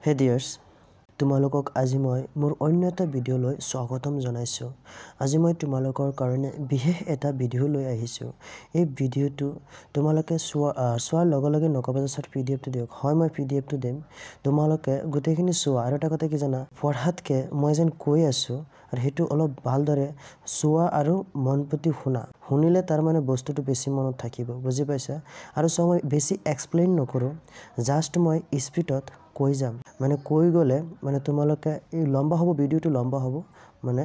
Hey dears, তোমালোকক আজি মই মোৰ অন্য এটা ভিডিঅ' লৈ স্বাগতম জনাইছোঁ। আজি মই তোমালোকৰ কাৰণে বিশেষ এটা ভিডিঅ' লৈ আহিছোঁ। এই ভিডিঅ'টো তোমালোকে চোৱাৰ লগে লগে নকবা যে স্যাৰ পিডিএফটো দিয়ক। হয়, মই পিডিএফটো দিম। তোমালোকে গোটেইখিনি চোৱা। আৰু এটা কথা কি জানা, পঢ়াতকৈ মই যেন কৈ আছোঁ আৰু সেইটো অলপ ভালদৰে চোৱা আৰু মন পুতি শুনা। শুনিলে তাৰ মানে বস্তুটো বেছি মনত থাকিব, বুজি পাইছা? আৰু চোৱা, মই বেছি এক্সপ্লেইন নকৰোঁ, জাষ্ট মই স্পীডত কৈ যাম। মানে কৈ গ'লে মানে তোমালোকে এই লম্বা হ'ব, ভিডিঅ'টো লম্বা হ'ব, মানে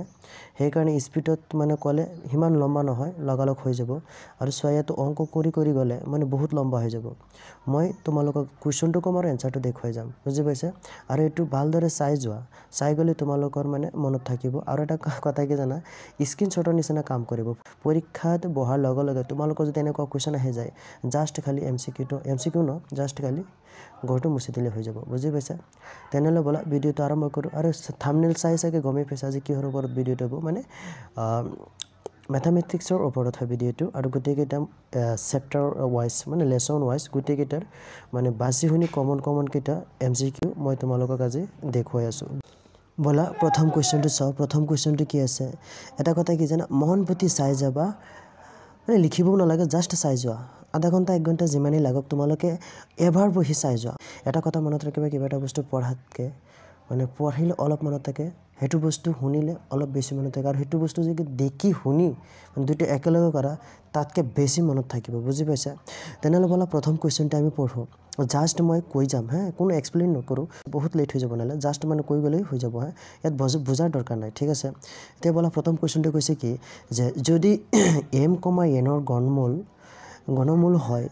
সেইকাৰণে স্পীডত মানে ক'লে সিমান লম্বা নহয়, লগালগ হৈ যাব। আৰু চোৱা, ইয়াতো অংক কৰি গ'লে মানে বহুত লম্বা হৈ যাব। মই তোমালোকক কুৱেশ্যনটো ক'ম আৰু এনচাৰটো দেখুৱাই যাম, বুজি পাইছা? আৰু এইটো ভালদৰে চাই যোৱা, চাই গ'লে তোমালোকৰ মানে মনত থাকিব। আৰু এটা কথা কি জানা, স্ক্ৰীনশ্বটৰ নিচিনা কাম কৰিব। পৰীক্ষাত বহাৰ লগে লগে তোমালোকৰ যদি এনেকুৱা কুৱেশ্যন আহি যায়, জাষ্ট খালি এম চি কিউ ন, জাষ্ট খালি ঘৰটো মুচি দিলে হৈ যাব, বুজি পাইছা? তেনেহ'লে ব'লা ভিডিঅ'টো আৰম্ভ কৰোঁ। আৰু থাম্বনেইল চাই চাগে গমেই পাইছা আজি কিহৰ ওপৰত ভিডিঅ'টো হ'ব। মানে মেথামেটিক্সৰ ওপৰত হয় ভিডিঅ'টো। আৰু গোটেইকেইটা চেপ্টাৰ ৱাইজ মানে লেচন ৱাইজ গোটেইকেইটাৰ মানে বাছি শুনি কমনকেইটা এম চি কিউ মই তোমালোকক আজি দেখুৱাই আছোঁ। ব'লা প্ৰথম কুৱেশ্যনটো চাওঁ। প্ৰথম কুৱেশ্যনটো কি আছে, এটা কথা কি জানা, মন পুতি চাই যাবা, মানে লিখিবও নালাগে, জাষ্ট চাই যোৱা। আধা ঘণ্টা 1 ঘণ্টা যিমানেই লাগক, তোমালোকে এবাৰ বহি চাই যোৱা। এটা কথা মনত ৰাখিবা, কিবা এটা বস্তু পঢ়াতকৈ মানে পঢ়িলে অলপ মনত থাকে, সেইটো বস্তু শুনিলে অলপ বেছি মনত থাকে। আৰু সেইটো বস্তু যদি দেখি শুনি মানে দুইটা একেলগে কৰা, তাতকৈ বেছি মনত থাকিব, বুজি পাইছা? তেনেহ'লে ব'লা প্ৰথম কুৱেশ্যনটো আমি পঢ়োঁ। জাষ্ট মই কৈ যাম, কোনো এক্সপ্লেইন নকৰোঁ, বহুত লেট হৈ যাব নহ'লে, জাষ্ট মানে কৈ গ'লেই হৈ যাব। ইয়াত বুজাৰ দৰকাৰ নাই, ঠিক আছে? এতিয়া ব'লা প্ৰথম কুৱেশ্যনটো কৈছে কি, যে যদি এম কমা এনৰ ঘনমূল হয়,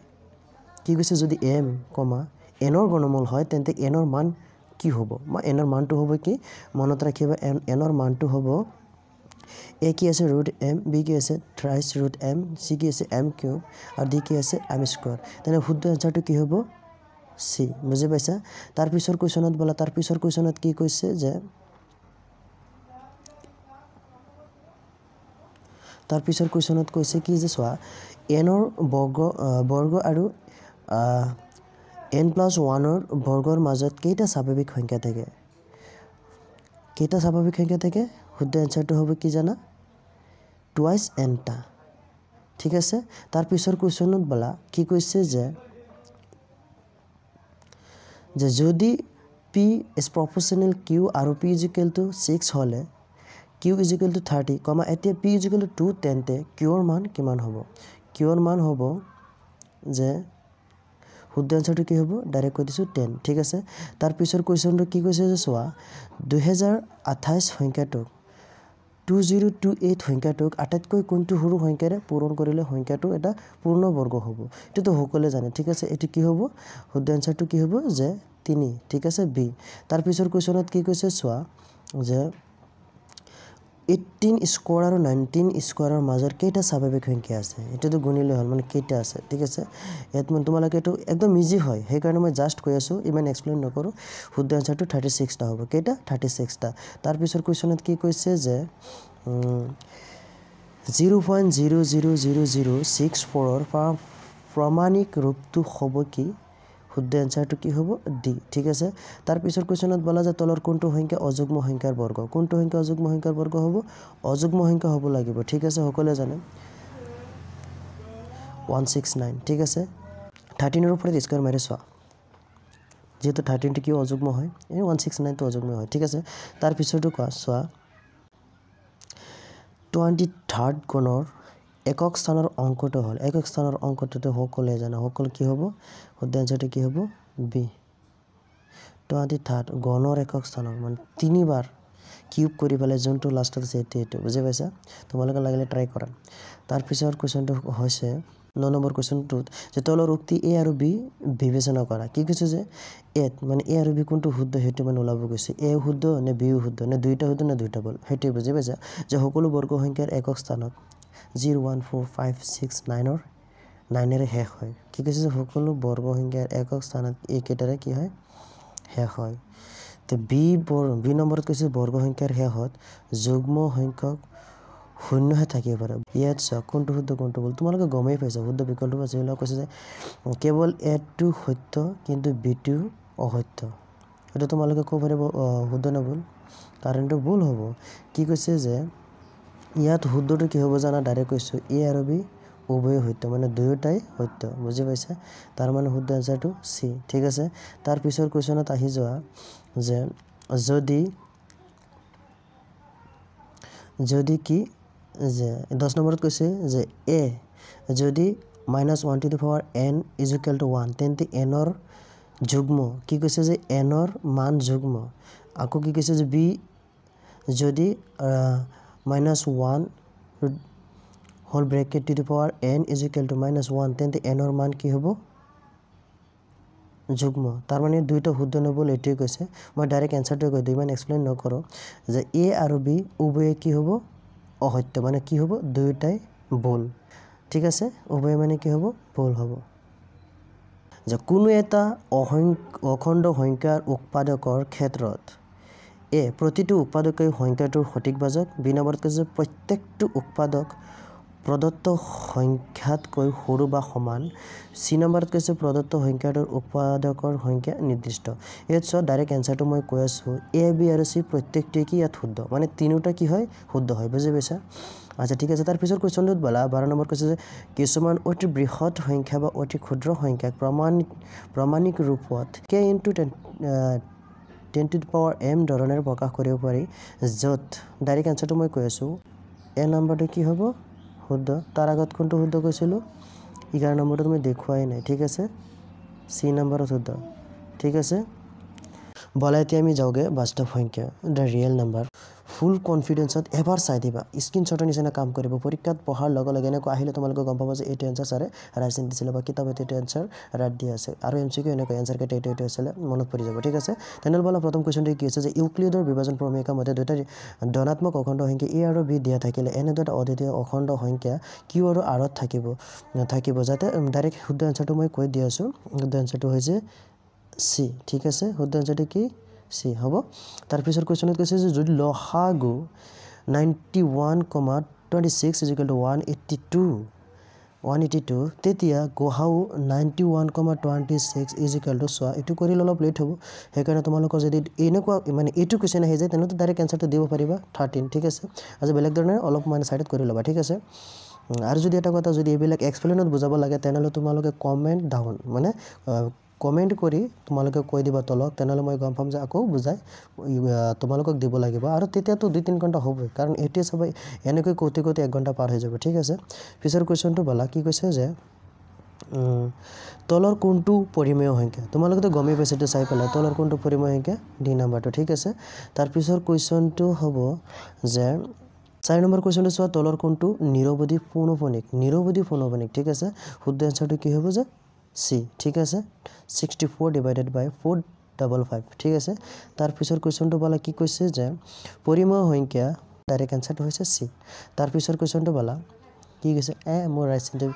কি কৈছে, যদি এম কমা এনৰ ঘনমূল হয়, তেন্তে এনৰ মান কি হ'ব? বা এনৰ মানটো হ'ব কি, মনত ৰাখিবা, এনৰ মানটো হ'ব এ কি আছে ৰুট এম, বি কি আছে থ্ৰাইচ ৰুট এম, চি কি আছে এম কিউব, আৰু ডি কি আছে এম স্কোৱাৰ। তেনে শুদ্ধ এনচাৰটো কি হ'ব? চি, বুজি পাইছা? তাৰপিছৰ কুৱেশ্যনত ব'লা, তাৰপিছৰ কুৱেশ্যনত কি কৈছে যে তাৰপিছৰ কুৱেশ্যনত কৈছে কি যে চোৱা, এনৰ বৰ্গ আৰু n+1ৰ বৰ্গৰ মাজত কেইটা স্বাভাৱিক সংখ্যা থাকে? কেইটা স্বাভাৱিক সংখ্যা থাকে? শুদ্ধ এনচাৰটো হ'ব কি জানা? টুৱাইচ nটা, ঠিক আছে? তাৰপিছৰ কুৱেশ্যনত ব'লা কি কৈছে যে যদি p is proportional q আৰু p is equal to 6 হ'লে q is equal to 30, এতিয়া p is equal to 2, তেন্তে qৰ মান কিমান হ'ব? qৰ মান হ'ব যে শুদ্ধ এনচাৰটো কি হ'ব? ডাইৰেক্ট কৈ দিছোঁ 10, ঠিক আছে? তাৰপিছৰ কুৱেশ্যনটো কি কৈছে যে চোৱা, 2028 সংখ্যাটোক 2028 সংখ্যাটোক আটাইতকৈ কোনটো সৰু সংখ্যাৰে পূৰণ কৰিলে সংখ্যাটো এটা পূৰ্ণ বৰ্গ হ'ব? এইটোতো সকলোৱে জানে, ঠিক আছে? এইটো কি হ'ব? শুদ্ধ এনচাৰটো কি হ'ব? যে 3, ঠিক আছে? বি। তাৰপিছৰ কুৱেশ্যনত কি কৈছে চোৱা, যে 18 স্কোৱাৰ আৰু 19 স্কোৱাৰৰ মাজত কেইটা স্বাভাৱিক সংখ্যা আছে? এইটোতো গুণিলে হ'ল, মানে কেইটা আছে, ঠিক আছে? ইয়াত মানে তোমালোকে এইটো একদম ইজি হয়, সেইকাৰণে মই জাষ্ট কৈ আছোঁ, ইমান এক্সপ্লেইন নকৰোঁ। শুদ্ধ এনচাৰটো 36টা হ'ব। কেইটা? 36টা। তাৰপিছৰ কুৱেশ্যনত কি কৈছে যে 0.00064ৰ প্ৰমাণিক ৰূপটো হ'ব কি? শুদ্ধ এনচাৰটো কি হ'ব? ডি, ঠিক আছে? তাৰপিছৰ কুৱেশ্যনত বলা যে তলৰ কোনটো সংখ্যা অযুগ্ম সংখ্যাৰ বৰ্গ? কোনটো সংখ্যা অযুগ্ম সংখ্যাৰ বৰ্গ হ'ব? অযুগ্ম সংখ্যা হ'ব লাগিব, ঠিক আছে? সকলোৱে জানে 169, ঠিক আছে? 13ৰ ওপৰত স্কোৱাৰ মাৰি চোৱা, যিহেতু 13টো কিয় অযুগ্ম হয়, 169টো অযুগ্ম হয়, ঠিক আছে? তাৰপিছৰটো কোৱা, চোৱা 23rd গুণৰ একক স্থানৰ অংকটো হ'ল, একক স্থানৰ অংকটোতো সকলোৱে জানে, সকলো কি হ'ব? শুদ্ধ এনচাৰটো কি হ'ব? বি। 23rd গণৰ একক স্থানৰ মানে 3বাৰ কিউব কৰি পেলাই যোনটো লাষ্টত আছে এইটো, বুজি পাইছা? তোমালোকে লাগিলে ট্ৰাই কৰা। তাৰপিছৰ কুৱেশ্যনটো হৈছে 9 নম্বৰ কুৱেশ্যনটোত, যে তলৰ উক্তি এ আৰু বি বিবেচনা কৰা। কি কৈছে যে মানে এ আৰু বি কোনটো শুদ্ধ সেইটো মানে ওলাব গৈছে। এ শুদ্ধ নে বিও শুদ্ধ, নে দুইটা শুদ্ধ নে দুইটা ভুল, সেইটোৱে, বুজি পাইছা? যে সকলো বৰ্গ সংখ্যাৰ একক স্থানত 0, 1, 4, 5, 6, 9ৰে শেষ হয়। কি কৈছে যে সকলো বৰ্গ সংখ্যাৰ একক স্থানত এইকেইটাৰে কি হয়? শেষ হয়। তো বি নম্বৰত কৈছে বৰ্গ সংখ্যাৰ শেষত যুগ্ম সংখ্যক শূন্যহে থাকিব পাৰে। ইয়াত চোৱা কোনটো শুদ্ধ কোনটো ভুল, তোমালোকে গমেই পাইছা। শুদ্ধ বিকল্প যিবিলাক কৈছে যে কেৱল এটো সত্য কিন্তু বিটো অসত্য, এটা তোমালোকে ক'ব পাৰিব শুদ্ধ নে ভুল কাৰণটো ভুল হ'ব কি কৈছে যে ইয়াত শুদ্ধটো কি হ'ব জানা ডাইৰেক্ট কৈছোঁ এ আৰু বি উভয় সত্য মানে দুয়োটাই সত্য বুজি পাইছা তাৰ মানে শুদ্ধ আনসাৰটো সি ঠিক আছে তাৰ পিছৰ কোৱেশ্যনত আহি যোৱা যে যদি কি যে 10 নম্বৰত কৈছে যে এ যদি -1 to the power n is equal to 1 তেন্তে n ৰ যুগ্ম কি কৈছে যে n ৰ মান যুগ্ম আকৌ কি কৈছে যে বি যদি -1 whole bracket to the power n is equal to -1 তেন্তে n ৰ মান কি হ'ব যুগ্ম তাৰ মানে দুইটা শুদ্ধ নবল এটোই কৈছে মই ডাইৰেক্ট আনসাৰটো কৈ দিম এক্সপ্লেইন নকৰো যে এ আৰু বি উভয়ে কি হ'ব অসত্য মানে কি হ'ব দুইটাই ভুল ঠিক আছে উভয়ে মানে কি হ'ব ভুল হ'ব যে কোনো এটা অখণ্ড সংখ্যাৰ উৎপাদকৰ ক্ষেত্ৰত এ প্ৰতিটো উৎপাদকৰ সংখ্যাটোৰ সঠিক বাচক বি নম্বৰত কৈছে প্ৰত্যেকটো উৎপাদক প্ৰদত্ত সংখ্যাতকৈ সৰু বা সমান সি নম্বৰত কৈছে প্ৰদত্ত সংখ্যাটোৰ উৎপাদকৰ সংখ্যা নিৰ্দিষ্ট ইয়াত ডাইৰেক্ট আনসাৰটো মই কৈ আছো এ বি আৰু সি প্ৰত্যেকটোই কি ইয়াত শুদ্ধ মানে তিনিটা কি হয় শুদ্ধ হয় বুজি পাইছা আচ্ছা ঠিক আছে তাৰ পিছৰ কোৱেশ্যনটোত বলা 12 নম্বৰ কৈছে যে কিছুমান অতি বৃহৎ সংখ্যা বা অতি ক্ষুদ্ৰ সংখ্যাক প্ৰমাণিক ৰূপত k * 10 to the power m ধৰণেৰে প্ৰকাশ কৰিব পাৰি য'ত ডাইৰেক্ট আনসাৰটো মই কৈ আছো এ নম্বৰটো কি হ'ব শুদ্ধ তাৰ আগত কোনটো শুদ্ধ কৈছিলো 11 নম্বৰটো মই দেখুৱাই নাই ঠিক আছে সি নম্বৰত শুদ্ধ ঠিক আছে বলা এতিয়া আমি যাওগে বাস্তৱ সংখ্যা দা ৰিয়েল নাম্বাৰ ফুল কনফিডেন্সত এবাৰ চাই দিবা স্ক্ৰিনশ্বটৰ নিচিনা কাম কৰিব পৰীক্ষাত পঢ়াৰ লগে লগে এনেকৈ আহিলে তোমালোকে গম পাবা যে এইটো এনসাৰ চাৰে ৰাইট দিছিলে বা কিতাপত এইটো এনসাৰ ৰাইট দি আছে আৰু এমসিকিউ এনেকৈ এনসাৰ কেইটা এইটো আছিলে মনত পৰি যাব ঠিক আছে তেনেহ'লে বলা প্ৰথম কোৱেশ্যনটো কি আছে যে ইউক্লিডৰ বিভাজন প্ৰমেয়িকা মতে দুটা ধনাত্মক অখণ্ড সংখ্যা এ আৰু বি দিয়া থাকিলে এনে দুটা অদ্বিতীয় অখণ্ড সংখ্যা কিউ আৰু আৰত থাকিব যাতে ডাইৰেক্ট শুদ্ধ এনসাৰটো মই কৈ দি আছো শুদ্ধ এনসাৰটো হৈছে সি ঠিক আছে শুদ্ধ এনসাৰটো কি সি হ'ব তাৰ পিছৰ কোৱেশ্যনত কৈছে যে যদি লসাগু 91,26 = 182 তেতিয়া গহাও 91,26 = চোৱা এইটো কৰিলে অলপ লেট হ'ব সেইকাৰণে তোমালোকৰ যদি এনেকুৱা মানে এইটো কোৱেশ্যন আহি যায় তেনেহ'লে ডাইৰেক্ট এনসাৰটো দিব পাৰিবা 13 ঠিক আছে আজি বেলেগ ধৰণে অলপ মানে সাইডত কৰি ল'বা ঠিক আছে আৰু যদি এটা কথা যদি এইবিলাক এক্সপ্লেইনত বুজাব লাগে তেনেহ'লে তোমালোকে কমেন্ট ডাউন মানে কমেন্ট কৰি তোমালোকে কৈ দিবা তলত তেনেহ'লে মই গম পাম যে আকৌ বুজাই তোমালোকক দিব লাগিব আৰু তেতিয়াতো 2-3 ঘণ্টা হ'বই কাৰণ এটি সবাই এনেকৈ কোটি 1 ঘণ্টা পাৰ হৈ যাব ঠিক আছে পিছৰ কোৱেশ্যনটো বলা কি কৈছে যে তলৰ কোনটো পৰিমেয় সংখ্যা তোমালোকে তো গমে পাইছে তো চাই পেলাই তলৰ কোনটো পৰিমেয় সংখ্যা ডি নাম্বাৰটো ঠিক আছে তাৰ পিছৰ কোৱেশ্যনটো হ'ব যে 4 নম্বৰ কোৱেশ্যনটো চোৱা তলৰ কোনটো নিৰৱধি পৌনঃপুনিক ঠিক আছে শুদ্ধ আনসাৰটো কি হ'ব যে সি ঠিক আছে 64 divided by 455 ঠিক আছে তাৰ পিছৰ কোৱেশ্যনটো বলা কি কৈছে যে পৰিমেয় সংখ্যা ডাইৰেক্ট আনসাৰটো হৈছে সি তাৰ পিছৰ কোৱেশ্যনটো বলা কি কৈছে মোৰ ৰাইট সাইডে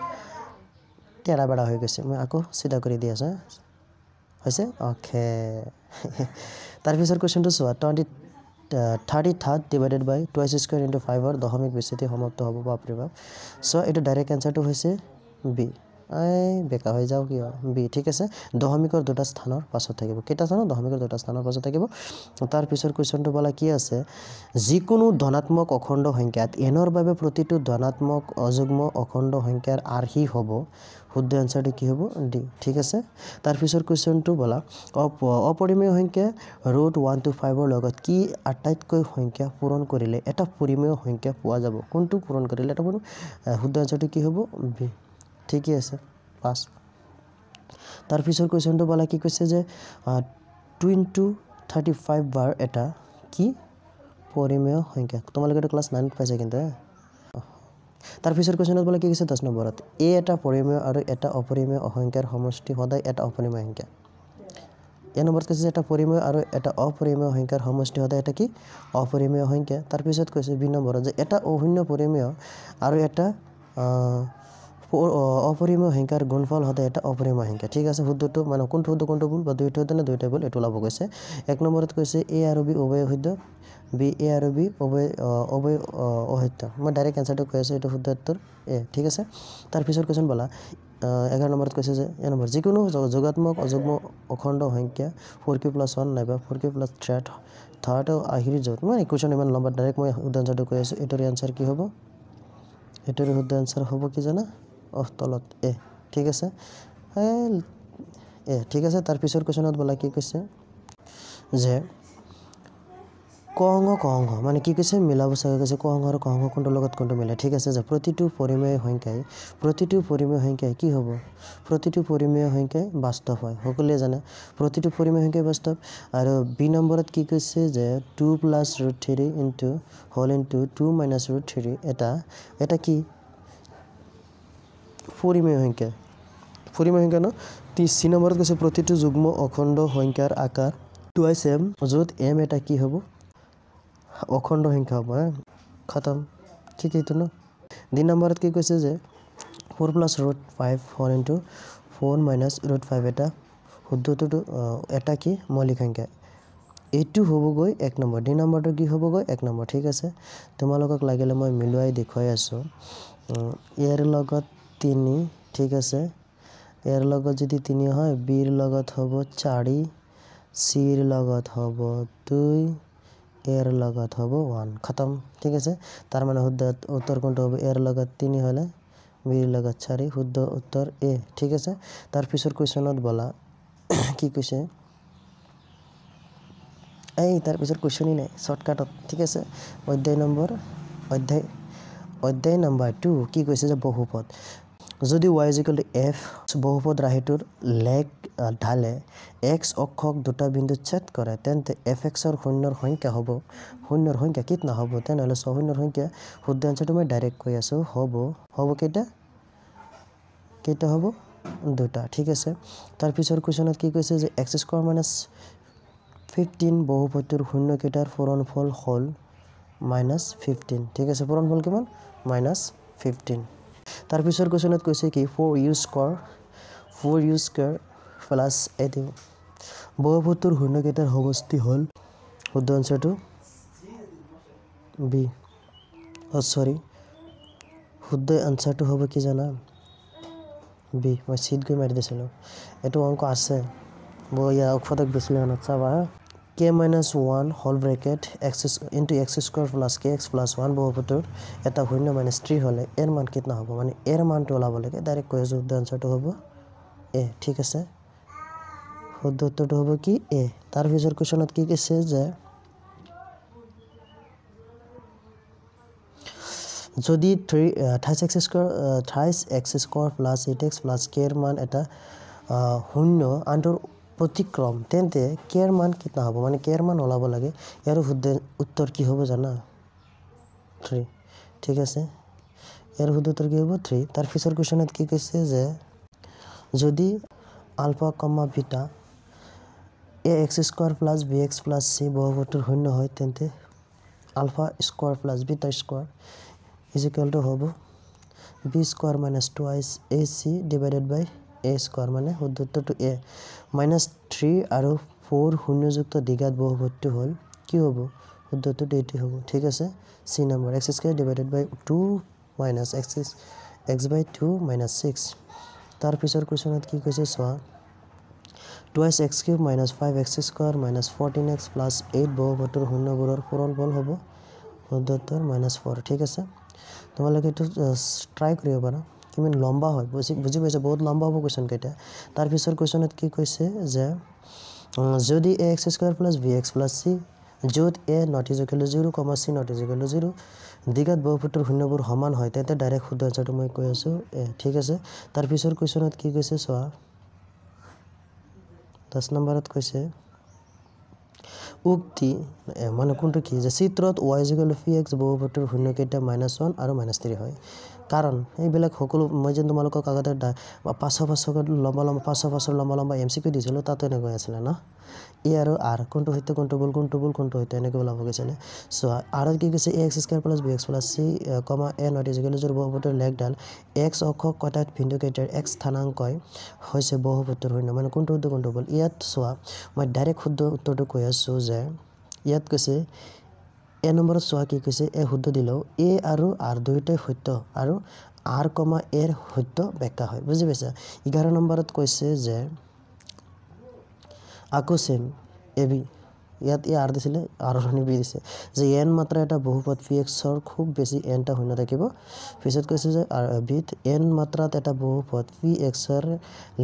টেৰা বড়া হৈ গৈছে মই আকৌ সিধা কৰি দি আছো হৈছে ওকে তাৰ পিছৰ কোৱেশ্যনটো চোৱা 33 divided by 2 square into 5 ৰ দশমিক বিচ্ছেদি সমাপ্ত হ'ব বাপৰে বাপ সো এটা ডাইৰেক্ট আনসাৰটো হৈছে বি বেকা হৈ যাও কিয় বি ঠিক আছে দশমিকৰ দুটা স্থানৰ পাছত থাকিব কেইটা স্থান দশমিকৰ দুটা স্থানৰ পাছত থাকিব তাৰ পিছৰ কোৱেশ্যনটো বলা কি আছে যিকোনো ধনাত্মক অখণ্ড সংখ্যাত এনৰ বাবে প্ৰতিটো ধনাত্মক অযুগ্ম অখণ্ড সংখ্যাৰ আৰ্হি হ'ব শুদ্ধ আনসাৰটো কি হ'ব ডি ঠিক আছে তাৰ পিছৰ কোৱেশ্যনটো বলা অপৰিমেয় সংখ্যা √1 to 5 ৰ লগত কি আটাইতকৈ সংখ্যা পূৰণ কৰিলে এটা পৰিমেয় সংখ্যা পোৱা যাব কোনটো পূৰণ কৰিলে এটা শুদ্ধ আনসাৰটো কি হ'ব বি ঠিকই আছে পাস তাৰ পিছৰ কোৱেশ্যনটো বলা কি কৈছে যে 2 * 35 বাৰ এটা কি পৰিমেয় সংখ্যা তোমালোকে ক্লাস 9 পাইছে কিন্তু তাৰ পিছৰ কোৱেশ্যনত বলা কি কৈছে 10 নম্বৰত এ এটা পৰিমেয় আৰু এটা অপৰিমেয় সংখ্যাৰ সমষ্টি সদায় এটা অপৰিমেয় সংখ্যা এ নম্বৰত কৈছে এটা পৰিমেয় আৰু এটা অপৰিমেয় সংখ্যাৰ সমষ্টি সদায় এটা কি অপৰিমেয় সংখ্যা তাৰ পিছত কৈছে বি নম্বৰত যে এটা অশূন্য পৰিমেয় আৰু এটা অপৰিমেয় সংখ্যাৰ গুণফল হতে এটা অপৰিমেয় সংখ্যা ঠিক আছে শুদ্ধটো মানে কোনটো শুদ্ধ কোনটো ভুল বা দুইটা শুদ্ধ না দুইটা ভুল এটো লাভ কৈছে এক নম্বৰত কৈছে এ আৰু বি উভয় শুদ্ধ বি এ আৰু বি উভয় অসত্য মই ডাইৰেক্ট এনসাৰটো কৈ আছো এটো শুদ্ধ উত্তৰ এ ঠিক আছে তাৰ পিছৰ কোৱেশ্চন বলা 11 নম্বৰত কৈছে যে এ নম্বৰ যিকোনো যোগাত্মক অযুগ্ম অখণ্ড সংখ্যা 4q + 1 নাইবা 4q + 3 থাৰ্ড আহিৰ যত মই কোৱেশ্চন ইমান লম্বা ডাইৰেক্ট মই শুদ্ধ এনসাৰটো কৈ আছো এটোৰ এনসাৰ কি হ'ব এটোৰ শুদ্ধ এনসাৰ হ'ব কি জানা তলত এ ঠিক আছে এ ঠিক আছে তাৰ পিছৰ কোৱেশ্চনত বলা কি কৈছে যে কংগ মানে কি কৈছে মিলাব চাগে কৈছে কংগ আৰু কংগ কোনটো লগত কোনটো মিলে ঠিক আছে যে প্ৰতিটো পৰিমেয় সংখ্যাই কি হ'ব প্ৰতিটো পৰিমেয় সংখ্যাই বাস্তৱ হয় সকলোৱে জানে প্ৰতিটো পৰিমেয় সংখ্যাই বাস্তৱ আৰু বি নম্বৰত কি কৈছে যে 2 + √3 * হোল ইনটু 2 - √3 এটা কি পৰিমেয় সংখ্যা ন সি নম্বৰত কৈছে প্ৰতিটো যুগ্ম অখণ্ড সংখ্যাৰ আকাৰ টুৱাইছ m য'ত m এটা কি হ'ব অখণ্ড সংখ্যা হ'ব খতম ঠিক এইটো ন দুই নম্বৰত কি কৈছে যে 4 + √5 হোল ইনটু 4 - √5 এটা শুদ্ধটো এটা কি মৌলিক সংখ্যা এইটো হ'বগৈ এক নম্বৰ দুই নম্বৰটো কি হ'বগৈ এক নম্বৰ ঠিক আছে তোমালোকক লাগিলে মই মিলুৱাই দেখুৱাই আছো ইয়াৰ লগত 3 ঠিক আছে ইয়াৰ লগত যদি 3 হয় b ৰ লগত হ'ব 4 c ৰ লগত হ'ব 2 এৰ লগত হ'ব 1 খতম ঠিক আছে তাৰ মানে শুদ্ধ উত্তৰ কোনটো হ'ব এৰ লগত 3 হলে b ৰ লগত 4 শুদ্ধ উত্তৰ এ ঠিক আছে তাৰ পিছৰ কোৱেশ্চনত বলা কি কৈছে এই তাৰ পিছৰ কোৱেশ্চনই নাই শৰ্টকাটত ঠিক আছে অধ্যায় নম্বৰ 2 কি কৈছে যে বহুপদ যদি y = f বহুপদ ৰাশিটোৰ লেগ ঢালে x অক্ষক দুটা বিন্দুত ছেদ কৰে তেন্তে fx ৰ শূন্যৰ সংখ্যা হ'ব শূন্যৰ সংখ্যা কিতনা হ'ব তেনেহলে শূন্যৰ সংখ্যা শুদ্ধ আনসাৰটো মই ডাইৰেক্ট কৈ আছো হ'ব কেইটা হ'ব দুটা ঠিক আছে তাৰ পিছৰ কোৱেশ্চনত কি কৈছে যে x² - 15 বহুপদটোৰ শূন্য কেইটাৰ পূৰণফল হ'ল -15 ঠিক আছে পূৰণফল কিমান -15 তাৰ পিছৰ কোৱেশ্চনত কৈছে কি 4u² + 18 বহুপদটোৰ শূন্য কেইটাৰ সমষ্টি হ'ল শুদ্ধ আনসাৰটো বি শুদ্ধ আনসাৰটো হ'ব কি জানা বি মই চিট গৈ মাৰি দিছিলো এটো অংক আছে বয়া অক্ষৰক বেছলে আনত চাবা k - 1 whole bracket x * kx + 1 বহুপদটোৰ এটা শূন্য -3 হলে এৰ মান কিতনা হ'ব মানে এৰ মানটো ওলাব লাগে ডাইৰেক্ট কৈ শুদ্ধ আনসাৰটো হ'ব এ ঠিক আছে শুদ্ধ উত্তৰটো হ'ব কি এ তাৰ পিছৰ কোৱেশ্চনত কি কৈছে যে যদি 28x² + 8x + k এৰ মান এটা শূন্য আনটোৰ প্ৰতিক্ৰম তেন্তে k এৰ মান কিতনা হ'ব মানে k এৰ মান ওলাব লাগে ইয়াৰ শুদ্ধ উত্তৰ কি হ'ব জানা 3 ঠিক আছে ইয়াৰ শুদ্ধ উত্তৰ কি হ'ব 3 তাৰ পিছৰ কোৱেশ্চনত কি কৈছে যে যদি alpha, beta ax² + bx + c বহুপদটোৰ শূন্য হয় তেন্তে আলফা² + বিটা² = হ'ব b² - 2ac / a² মানে শুদ্ধ উত্তৰটো a -3 আৰু 4 শূন্যযুক্ত দ্বিঘাত বহুপদটো হ'ল কি হ'ব শুদ্ধ উত্তৰটো এটি হ'ব ঠিক আছে c নম্বৰ x² / 2 - x/2 - 6 তাৰ পিছৰ কোৱেশ্চনত কি কৈছে চোৱা 2x³ - 5x² - 14x + 8 বহুপদটোৰ শূন্যবোৰৰ পূৰণফল হ'ব শুদ্ধ উত্তৰ -4 ঠিক আছে তোমালোকে এটো ট্ৰাই কৰিব পাৰা কিমান লম্বা হয় বুজি পাইছা বহুত লম্বা হ'ব কোৱেশ্চন কেইটা তাৰ পিছৰ কোৱেশ্চনত কি কৈছে যে যদি ax² + bx + c য'ত a ≠ 0, c ≠ 0 দ্বিঘাত বহুপদটোৰ শূন্যবোৰ সমান হয় তেন্তে ডাইৰেক্ট শুদ্ধ আনসাৰটো মই কৈ আছো এ ঠিক আছে তাৰ পিছৰ কোৱেশ্চনত কি কৈছে চোৱা 10 নম্বৰত কৈছে উক্তি মানে কোনটো কি যে চিত্ৰত y = px বহুপদটোৰ শূন্য কেইটা -1 আৰু -3 হয় কাৰণ এইবিলাক সকলো মই যেন তোমালোকক আগতে 500 লম্বা লম্বা 500 লম্বা লম্বা এমচিকিউ দিছিলোঁ তাতো এনেকৈ আছিলে ন এ আৰু আৰ কোনটো সত্য কোনটো ভুল কোনটো সত্য এনেকৈ ওলাব গৈছিলে চ' আৰত কি কৈছে ax square plus bx plus c a not is equal to বহুপদৰ লেখডাল এক্স অক্ষ কটাত বিন্দুকেইটাৰ এক্স স্থানাংকই হৈছে বহুপদৰ শূন্য মানে কোনটো সত্য কোনটো ভুল ইয়াত চোৱা মই ডাইৰেক্ট শুদ্ধ উত্তৰটো কৈ আছোঁ যে ইয়াত কৈছে এ নম্বৰত চোৱা কি কৈছে এ শুদ্ধ দিলেও এ আৰু আৰ দুয়োটাই সত্য আৰু আৰ এৰ সত্য ব্যাখ্যা হয় বুজি পাইছা 11 নম্বৰত কৈছে যে আকৌ সেম এ বি ইয়াত এ আৰ দিছিলে আৰ সলনি বি দিছে যে এন মাত্ৰা এটা বহুপদ pxৰ খুব বেছি এনটা শূন্য থাকিব পিছত কৈছে যে বিত এন মাত্ৰাত এটা বহুপদ pxৰ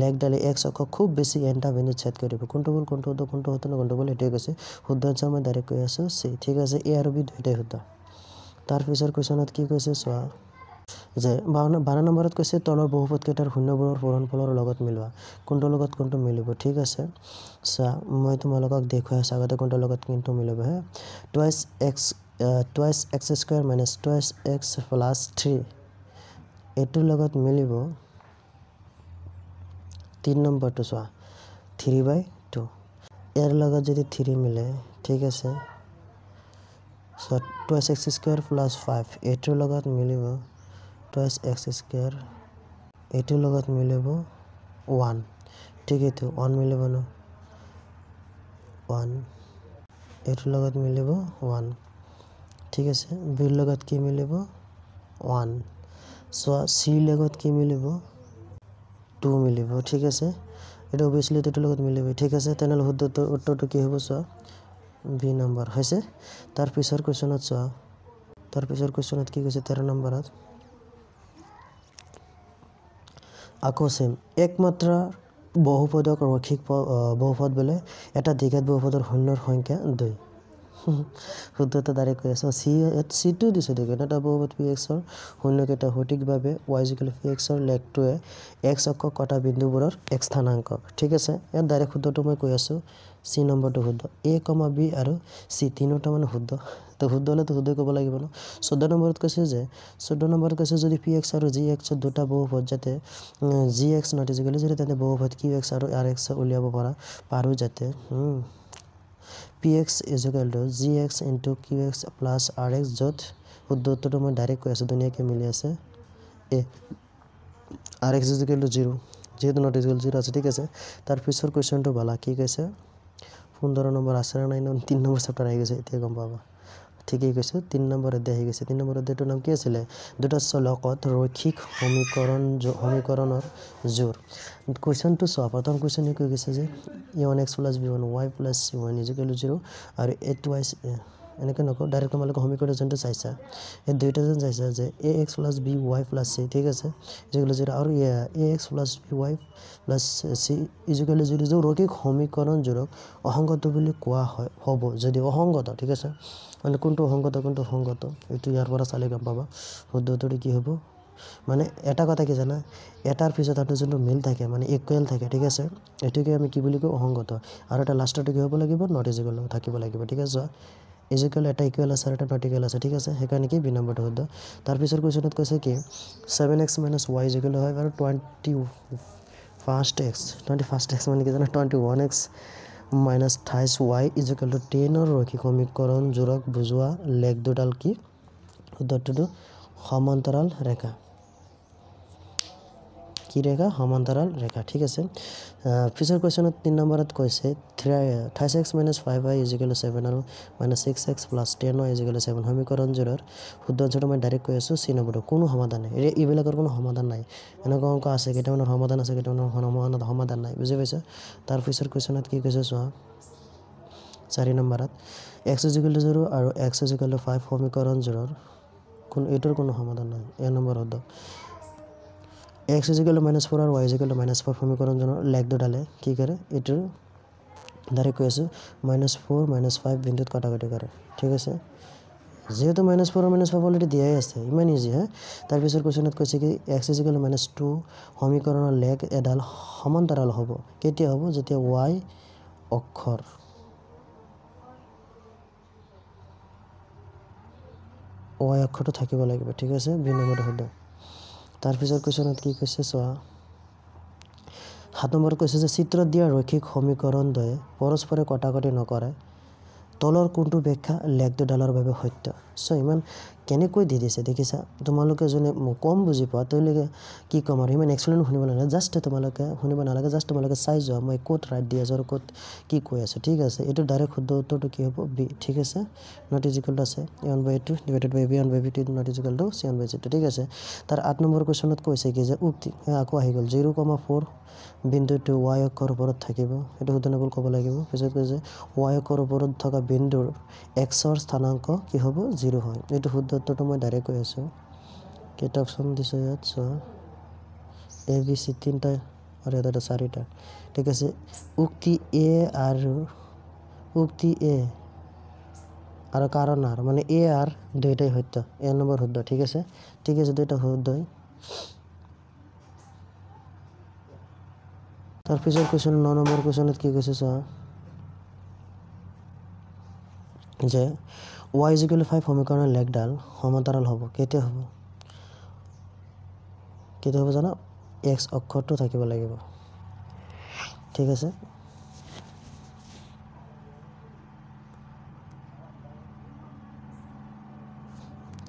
লেখডালে x অক্ষ খুব বেছি এনটা বিন্দুত ছেদ কৰিব কোনটো ভুল কোনটো ভুল এটাই কৈছে শুদ্ধ আনসাৰ মই ডাইৰেক্ট কৈ আছোঁ সি ঠিক আছে এ আৰু বি দুইটাই শুদ্ধ তাৰ পিছৰ কোৱেশ্যনত কি কৈছে চোৱা যে 12 নম্বৰত কৈছে তলৰ বহুপদ কেইটাৰ শূন্যবোৰৰ পূৰণফলৰ লগত মিলোৱা কোনটো লগত কোনটো মিলিব ঠিক আছে চা মই তোমালোকক দেখুৱাই আছোঁ আগতে কোনটো লগত কোনটো মিলিব হে twice x square minus twice x plus 3 এটোৰ লগত মিলিব 3 নম্বৰটো চোৱা 3/2 এৰ লগত যদি 3 মিলে ঠিক আছে so twice x square plus 5 এটোৰ লগত মিলিব টুৱাইছ x স্কয়াৰ এটোৰ লগত মিলিব 1 ঠিক আছে 1 মিলিব ন 1 এটোৰ লগত মিলিব 1 ঠিক আছে বিৰ লগত কি মিলিব 1 সো সি লগত কি মিলিব 2 মিলিব ঠিক আছে এটা অবভিয়াসলি এটোৰ লগত মিলিব ঠিক আছে তেনল শুদ্ধ উত্তৰটো কি হ'ব সো বি নম্বৰ হৈছে তাৰ পিছৰ কোৱেশ্যনত চোৱা তাৰ পিছৰ কোৱেশ্যনত কি কৈছে 13 নম্বৰত আকৌ সেম একমাত্ৰ বহুপদক ৰৈখিক বহুপদ বলে এটা দ্বিঘাত বহুপদৰ শূন্যৰ সংখ্যা 2 শুদ্ধতা ডাইৰেক্ট কৈ আছে সি2 দিছে দেখোন এটা বহুপদ pxৰ শূন্যকেইটা সঠিকভাৱে y pxৰ লেখটোৱে x অক্ষ কটা বিন্দুবোৰৰ x স্থানাংক ঠিক আছে ইয়াত ডাইৰেক্ট শুদ্ধটো মই কৈ আছোঁ সি নম্বৰটো শুদ্ধ a, b আৰু c তিনিটা মানে শুদ্ধ তো শুদ্ধ হলে তো শুদ্ধ ক'ব লাগিব ন 14 নম্বৰত কৈছে যে 14 নম্বৰত কৈছে যদি px আৰু gx দুটা বহুপদ যাতে gx নট ইজ ইকুৱেল যদি তেনে বহুপদ qx আৰু rx উলিয়াব পাৰো যাতে px is equal to gx into qx plus rx য'ত শুদ্ধ উত্তৰটো মই ডাইৰেক্ট কৈ আছোঁ ধুনীয়াকৈ মিলি আছে a rx is equal to 0 যেহেতু নট ইজ ইকুৱেল 0 আছে ঠিক আছে তাৰ পিছৰ কোৱেশ্যনটো বালা কি কৈছে 15 নম্বৰ আছে না 3 নম্বৰ চেপ্টাৰ আহি গৈছে এতিয়া গম পাবা ঠিকই কৈছে 3 নম্বৰ অধ্যায় আহি গৈছে 3 নম্বৰ অধ্যায়টোৰ নাম কি আছিল দুটা চলকত ৰৈখিক সমীকৰণৰ জোৰ কোৱেশ্যনটো চোৱা প্ৰথম কোৱেশ্যনে কৈ গৈছে যে a1x + b1 y + c1 = 0 আৰু a2y এনেকৈ নকওঁ ডাইৰেক্ট তোমালোকে সমীকৰণ যোনটো চাইছা এই দুইটা যেন চাইছা যে ax + by + c ঠিক আছে = 0 আৰু ax + by + c = 0 যে ৰৈখিক সমীকৰণ জোৰক অসংগত বুলি কোৱা হয় হ'ব যদি অসংগত ঠিক আছে মানে কোনটো অসংগত এইটো ইয়াৰ পৰা চালে গম পাবা শুদ্ধ উত্তৰটো কি হ'ব মানে এটা কথা কি জানা এটাৰ পিছত আৰু যোনটো মিল থাকে মানে ইকুৱেল থাকে ঠিক আছে এটোকে আমি কি বুলি কওঁ অসংগত আৰু এটা লাষ্টটো কি হ'ব লাগিব নট ইজ ইকুৱেল থাকিব লাগিব ঠিক আছে ইজ ইকুৱেল এটা ইকুৱেল আছে আৰু এটা নট ইকুৱেল আছে ঠিক আছে সেইকাৰণে কি বি নম্বৰটো শুদ্ধ তাৰ পিছৰ কোৱেশ্যনত কৈছে কি 7x - y = হয় আৰু 21x মানে কি জানা 21x - 28y = 10 ৰৈখিক সমীকৰণ জোৰক বুজোৱা লেখ দুডাল কি উত্তৰটো সমান্তৰাল ৰেখা কি ৰেখা সমান্তৰাল ৰেখা ঠিক আছে পিছৰ কোৱেশ্যনত 3 নম্বৰত কৈছে 28x - 5y = 7 আৰু -6x + 10y = 7 সমীকৰণ জোৰৰ শুদ্ধ আনসাৰটো মই ডাইৰেক্ট কৈ আছোঁ সি নম্বৰটো কোনো সমাধান নাই এইবিলাকৰ কোনো সমাধান নাই এনেকুৱা অংক আছে কেইটামানৰ সমাধান আছে কেইটামানৰ সমাধান নাই বুজি পাইছা তাৰ পিছৰ কোৱেশ্যনত কি কৈছে চোৱা 4 নম্বৰত x = 0 আৰু x = 5 সমীকৰণ জোৰৰ এইটোৰ কোনো সমাধান নাই এ নম্বৰ শুদ্ধ x = -4 আৰু y = -4 সমীকৰণ জোৰৰ লেখ দুডালে কি কৰে এইটোৰ ডাইৰেক্ট কৈ আছোঁ -4 -5 বিন্দুত কটাকটি কৰে ঠিক আছে যেহেতু -4 আৰু -5 অলৰেডি দিয়াই আছে ইমান ইজি তাৰ পিছৰ কোৱেশ্যনত কৈছে কি x = -2 সমীকৰণৰ লেখ এডাল সমান্তৰাল হ'ব কেতিয়া হ'ব যেতিয়া y অক্ষৰ অক্ষৰটো থাকিব লাগিব ঠিক আছে বি নম্বৰটো শুদ্ধ তাৰপিছত কুৱেশ্যনত কি কৈছে চোৱা 7 নম্বৰ কৈছে যে চিত্ৰত দিয়া ৰৈখিক সমীকৰণদ্বয়ে পৰস্পৰে কটাকটি নকৰে তলৰ কোনটো ব্যাখ্যা লেখ দুডালৰ বাবে সত্য সো ইমান কেনেকৈ দি দিছে দেখিছা তোমালোকে জনে কম বুজি পোৱা তেওঁলোকে কি কম আৰু ইমান এক্সপ্লেইন শুনিব নালাগে জাষ্ট তোমালোকে শুনিব নালাগে জাষ্ট তোমালোকে চাই যোৱা মই ক'ত ৰাইট দি আছো আৰু ক'ত কি কৈ আছে ঠিক আছে এইটো ডাইৰেক্ট শুদ্ধ উত্তৰটো কি হ'ব বি ঠিক আছে নট ইজ ইকুৱেল টু আছে a1/2 divided by b1/b not is equal to c1/c2 ঠিক আছে তাৰ 8 নম্বৰ কুৱেশ্যনত কৈছে কি যে উক্তি আকৌ আহি গ'ল 0,4 বিন্দুটো y অক্ষৰ ওপৰত থাকিব এটো শুদ্ধ ক'ব লাগিব পিছত কৈছে y অক্ষৰ ওপৰত থকা বিন্দুৰ x ৰ স্থানাংক কি হ'ব 0 হয় এটো শুদ্ধ উত্তৰটো মই ডাইৰেক্ট কৈ আছো কেটা অপচন দিছে ইয়াত সো a b c তিনটা আৰু এটা চাৰিটা ঠিক আছে উক্তি a আৰু উক্তি a আৰু কাৰণ r মানে a r দুইটাই সত্য a নম্বৰ শুদ্ধ ঠিক আছে দুইটা শুদ্ধ তাৰ পিছৰ কোৱেশ্চন 9 নম্বৰ কোৱেশ্চনত কি কৈছে চোৱা যে y = 5 সমীকৰণৰ লেখডাল সমান্তৰাল হ'ব কেতিয়া হ'ব জানা x অক্ষৰটো থাকিব লাগিব ঠিক আছে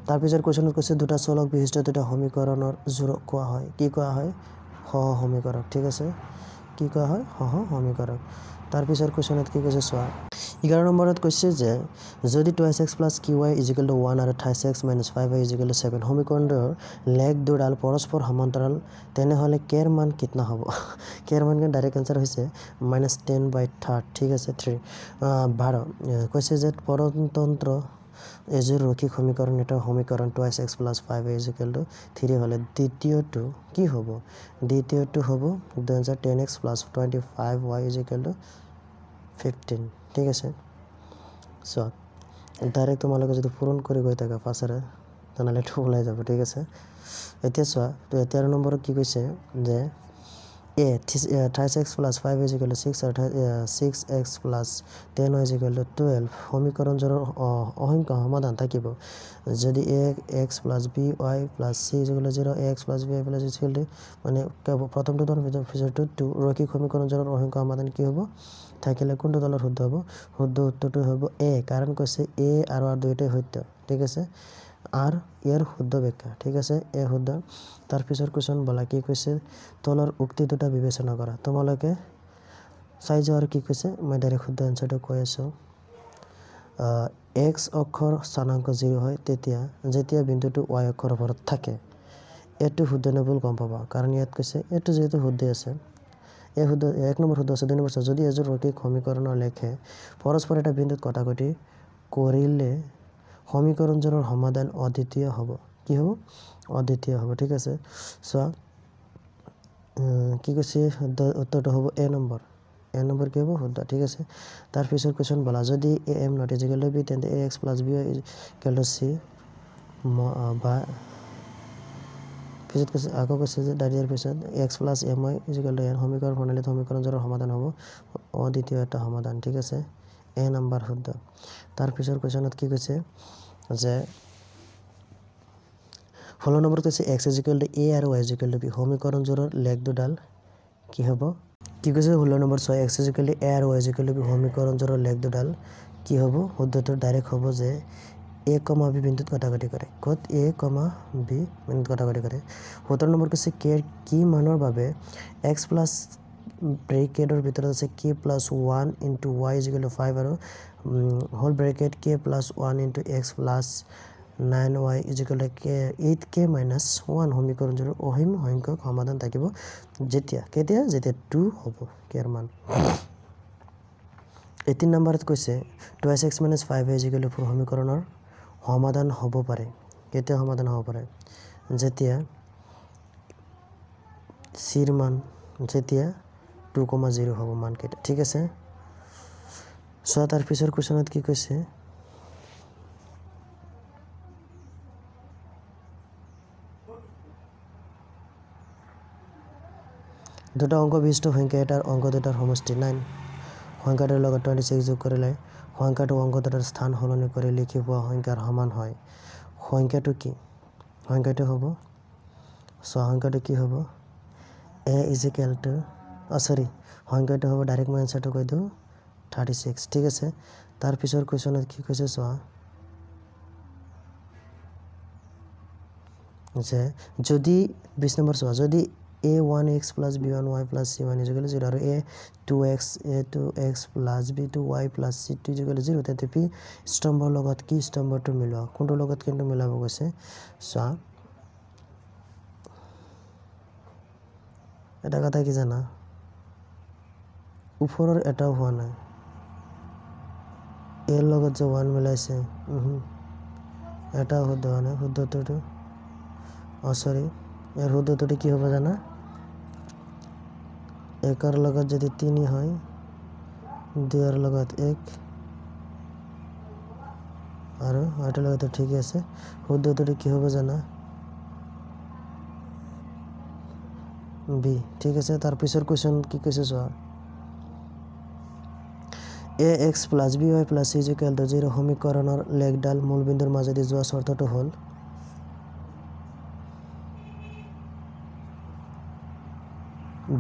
তাৰ পিছৰ কোৱেশ্চনত কৈছে দুটা চলক বিশিষ্ট দুটা সমীকৰণৰ জোড়ক কোৱা হয় কি কোৱা হয় সহ সমীকৰক ঠিক আছে কি কোৱা হয় সহ সমীকৰক তাৰ পিছৰ কোৱেশ্চনত কি কৈছে চোৱা 11 নম্বৰত কৈছে যে যদি 2x + qy = 1 আৰু 28x - 5y = 7 সমীকৰণৰ লেখ দুডাল পৰস্পৰ সমান্তৰাল তেনেহলে k ৰ মান কিতনা হ'ব k ৰ মান ডাইৰেক্ট আনসাৰ হৈছে -10/3 ঠিক আছে 3 12 কৈছে যে পৰতন্ত্ৰ এজোৰ ৰৈখিক সমীকৰণ এটা সমীকৰণ 2x + 5y = 3 হলে দ্বিতীয়টো কি হ'ব দ্বিতীয়টো হ'ব 10x + 25y = 15 ঠিক আছে সো ডাইৰেক্ট তোমালোকে যদি পূৰণ কৰি গৈ থাকা পাছৰে তেনেহলে টো ওলাই যাব ঠিক আছে এতিয়া চোৱা 13 নম্বৰত কি কৈছে যে a 28x + 5y = 6 আৰু 6x + 10y = 12 সমীকৰণজোৰৰ অসংখ্য সমাধান থাকিব যদি ax + by + c = 0 ax + by + c = মানে প্ৰথমটো দলৰ ভিতৰটো ৰৈখিক সমীকৰণজোৰৰ অসংখ্য সমাধান কি হ'ব থাকিলে কোনটো দলৰ শুদ্ধ হ'ব শুদ্ধ উত্তৰটো হ'ব a কাৰণ কৈছে a আৰু r দুইটাই সত্য ঠিক আছে আৰ ইয়াৰ শুদ্ধ ব্যাখ্যা ঠিক আছে এ শুদ্ধ তাৰ পিছৰ কোৱেশ্চন বলা কি কৈছে তলৰ উক্তি দুটা বিবেচনা কৰা তোমালোকে চাই যোৱা আৰু কি কৈছে মই ডাইৰেক্ট শুদ্ধ আনসাৰটো কৈ আছো x অক্ষৰ স্থানাংক 0 হয় তেতিয়া যেতিয়া বিন্দুটো y অক্ষৰ ওপৰত থাকে এটো শুদ্ধ নে ভুল গম পাবা কাৰণ ইয়াত কৈছে এটো যেহেতু শুদ্ধ আছে এ শুদ্ধ এক নম্বৰ শুদ্ধ আছে দুই নম্বৰ যদি এজোৰ ৰৈখিক সমীকৰণৰ লেখে পৰস্পৰ এটা বিন্দুত কটাকটি কৰিলে সমীকৰণজোৰৰ সমাধান অদ্বিতীয় হ'ব কি হ'ব অদ্বিতীয় হ'ব ঠিক আছে সো কি কৈছে উত্তৰটো হ'ব এ নম্বৰ কি হ'ব শুদ্ধ ঠিক আছে তাৰ পিছৰ কোৱেশ্চন বলা যদি am not = b তেন্তে ax + by = c বা পিছত কৈছে আকৌ কৈছে যে ডাইৰেক্ট পিছত x + my = n সমীকৰণ প্ৰণালীত সমীকৰণজোৰৰ সমাধান হ'ব অদ্বিতীয় এটা সমাধান ঠিক আছে এ নম্বৰ শুদ্ধ তাৰ পিছৰ কোৱেশ্চনত কি কৈছে যে 16 নম্বৰ কৈছে x = a আৰু y = b সমীকৰণজোৰৰ লেখ দুডাল কি হ'ব কি কৈছে 16 নম্বৰ 6 x = a আৰু y = b সমীকৰণজোৰৰ লেখ দুডাল কি হ'ব শুদ্ধটো ডাইৰেক্ট হ'ব যে a, b বিন্দুত কটাকটি কৰে কত a, b বিন্দুত কটাকটি কৰে 17 নম্বৰ কৈছে k কি মানৰ বাবে x প্লাস ব্ৰেকেটৰ ভিতৰত আছে k + 1 * y = 5 আৰু whole bracket k + 1 * x + 9y = k 8k - 1 সমীকৰণজোৰ অসীম সংখ্যক সমাধান থাকিব যেতিয়া 2 হ'ব k ৰ মান 18 নম্বৰত কৈছে 2x - 5y = 4 সমীকৰণৰ সমাধান হ'ব পাৰে কেতিয়া সমাধান হ'ব পাৰে যেতিয়া c ৰ মান যেতিয়া 2,0 হ'ব মান কেটা ঠিক আছে সো তাৰ পিছৰ কোৱেশ্চনত কি কৈছে দুটা অংক বিশিষ্ট সংখ্যা এটাৰ অংক দুটাৰ সমষ্টি 9 সংখ্যাটোৰ লগত 26 যোগ কৰিলে সংখ্যাটো অংক দুটাৰ স্থান সলনি কৰি লিখি পোৱা সংখ্যাৰ সমান হয় সংখ্যাটো কি সংখ্যাটো হ'ব সো সংখ্যাটো কি হ'ব a is equal to sorry সংখ্যাটো হ'ব ডাইরেক্ট মই আনসারটো কৈ দিও 36 ঠিক আছে তার পিছৰ কোৱেশ্যনত কি কৈছে চোৱা যে যদি 20 নম্বৰ চোৱা যদি a1x plus b1y plus c1 is equal to 0 আৰু a2x plus b2y plus c2 is equal to 0 তেতে p স্তম্ভৰ লগত কি স্তম্ভটো মিলোৱা কোনটোৰ লগত কিন্তু মিলাব গৈছে চোৱা এটা কথা কি জানা ওপৰৰ এটাও হোৱা নাই এৰ লগত যে 1 মিলাইছে এটা শুদ্ধ হোৱা নাই শুদ্ধটো সৰি এৰ শুদ্ধটো কি হ'ব জানা একৰ লগত যদি 3 হয় 2 এৰ লগত 1 আৰু এটাৰ লগত ঠিক আছে শুদ্ধটো কি হ'ব জানা বি ঠিক আছে তাৰ পিছৰ কোৱেশ্যন কি কৈছে চোৱা ax plus by plus c is equal to 0 সমীকৰণৰ লেগডাল মূলবিন্দুৰ মাজেদি যোৱা শৰ্তটো হ'ল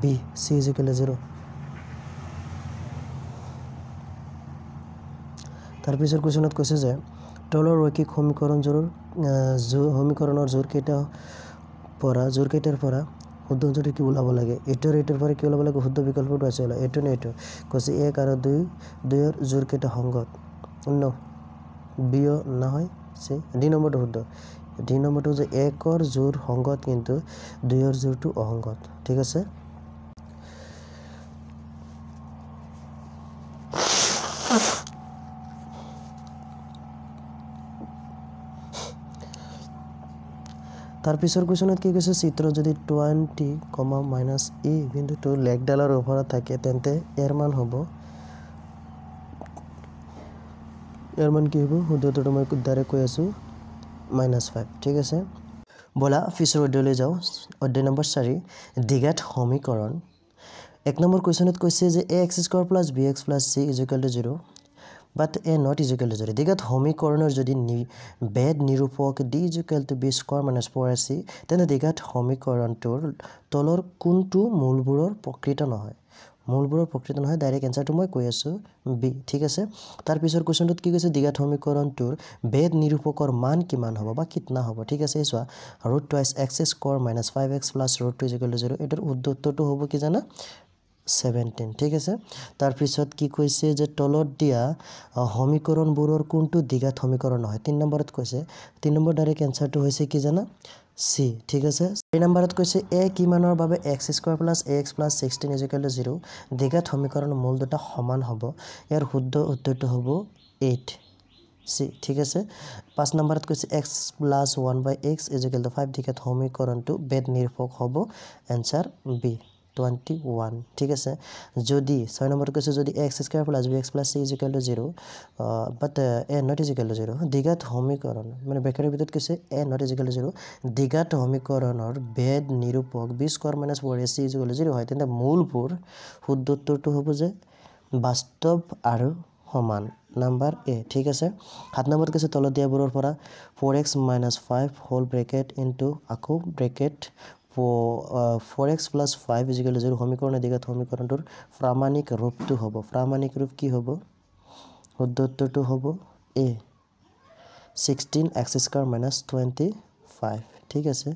b c is equal to 0 তাৰ পিছৰ কোৱেশ্যনত কৈছে যে তলৰ ৰৈখিক সমীকৰণৰ জোৰকেইটাৰ পৰা শুদ্ধ অঞ্চলটো কি ওলাব লাগে এইটোৰ পৰা কি ওলাব লাগে শুদ্ধ বিকল্পটো আছে ওলা এইটো নে এইটো কৈছে 1 আৰু 2 দুইৰ জোৰকেইটা সংগত ন বিও নহয় সে ডি নম্বৰটো শুদ্ধ ডি নম্বৰটো যে 1ৰ জোৰ সংগত কিন্তু 2ৰ জোৰটো অসংগত ঠিক আছে তাৰ পিছৰ কোৱেশ্যনত কি কৈছে চিত্ৰ যদি 20, - e বিন্দুটো লেগডালৰ ওপৰত থাকে তেন্তে এৰ মান হ'ব এৰ মান কি হ'ব শুদ্ধটো মই ডাইৰেক্ট কৈ আছো -5 ঠিক আছে বলা পিছৰ অধ্যায়লৈ যাও অধ্যায় নম্বৰ 4 দ্বিঘাত সমীকৰণ 1 নম্বৰ কোৱেশ্যনত কৈছে যে ax² + bx + c = 0 but a not is equal to 0 দ্বিঘাত সমীকৰণৰ যদি বেদ নিৰূপক d = b² - 4ac তেনে দ্বিঘাত সমীকৰণটোৰ তলৰ কোনটো মূলবোৰৰ প্ৰকৃত নহয় ডাইৰেক্ট এনসাৰটো মই কৈ আছো বি ঠিক আছে তাৰ পিছৰ কোৱেশ্যনটোত কি কৈছে দ্বিঘাত সমীকৰণটোৰ বেদ নিৰূপকৰ মান কিমান হ'ব বা কিতনা হ'ব ঠিক আছে চোৱা √2x² - 5x + √2 = 0 এটাৰ উত্তৰটো হ'ব কি জানা 17 ঠিক আছে তাৰ পিছত কি কৈছে যে তলত দিয়া সমীকৰণবোৰৰ কোনটো দ্বিঘাত সমীকৰণ নহয় 3 নম্বৰত কৈছে 3 নম্বৰ ডাইৰেক্ট এনসাৰটো হৈছে কি জানা সি ঠিক আছে 3 নম্বৰত কৈছে a কিমানৰ বাবে x² + ax + 16 = 0 দ্বিঘাত সমীকৰণ মূল দুটা সমান হ'ব ইয়াৰ শুদ্ধ উত্তৰটো হ'ব 8 সি ঠিক আছে 5 নম্বৰত কৈছে x + 1/x = 5 দ্বিঘাত সমীকৰণটো বেদ নিৰূপক হ'ব এনসাৰ বি 21 ঠিক আছে যদি 6 নম্বৰত কৈছে যদি x² + bx + c = 0 but a not is equal to 0 দ্বিঘাত সমীকৰণ মানে ব্ৰেকেটৰ ভিতৰত কৈছে a not is equal to 0 দ্বিঘাত সমীকৰণৰ বেদ নিৰূপক b² - 4ac = 0 হয় তেন্তে মূলবোৰ শুদ্ধ উত্তৰটো হ'ব যে বাস্তৱ আৰু সমান নাম্বাৰ এ ঠিক আছে 7 নম্বৰত কৈছে তলত দিয়াবোৰৰ পৰা 4x - 5 হোল ব্ৰেকেট ইনটু আকো ব্ৰেকেট 4x + 5 = 0 সমীকৰণৰ দ্বিঘাত সমীকৰণটোৰ প্ৰামাণিক ৰূপটো হ'ব প্ৰামাণিক ৰূপ কি হ'ব শুদ্ধ উত্তৰটো হ'ব এ 16x² - 25 ঠিক আছে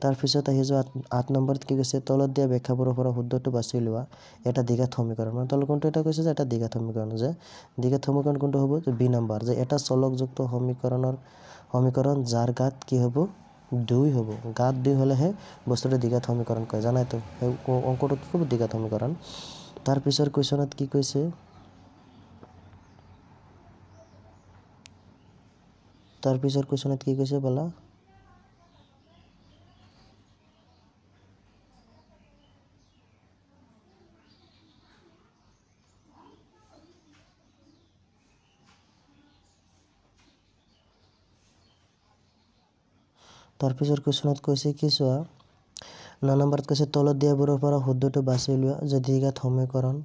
তাৰ পিছত আহি যোৱা 8 নম্বৰত কি কৈছে তলত দিয়া ব্যাখ্যাবোৰৰ পৰা শুদ্ধটো বাছি লোৱা এটা দ্বিঘাত সমীকৰণ মানে তলত কোনটো এটা কৈছে যে এটা দ্বিঘাত সমীকৰণ যে দ্বিঘাত সমীকৰণ কোনটো হ'ব বি নম্বৰ যে এটা চলকযুক্ত সমীকৰণ যাৰ ঘাত কি হ'ব 2 হ'ব ঘাত 2 হলেহে বস্তুটো দ্বিঘাত সমীকৰণ কয় জানাই তো অংকটো কি হ'ব দ্বিঘাত সমীকৰণ তাৰ পিছৰ কোৱেশ্যনত কি কৈছে বলা তাৰ পিছৰ কোৱেশ্যনত কৈছে কি চোৱা 9 নম্বৰত কৈছে তলত দিয়াবোৰৰ পৰা শুদ্ধটো বাছি লোৱা যে দ্বিঘাত সমীকৰণ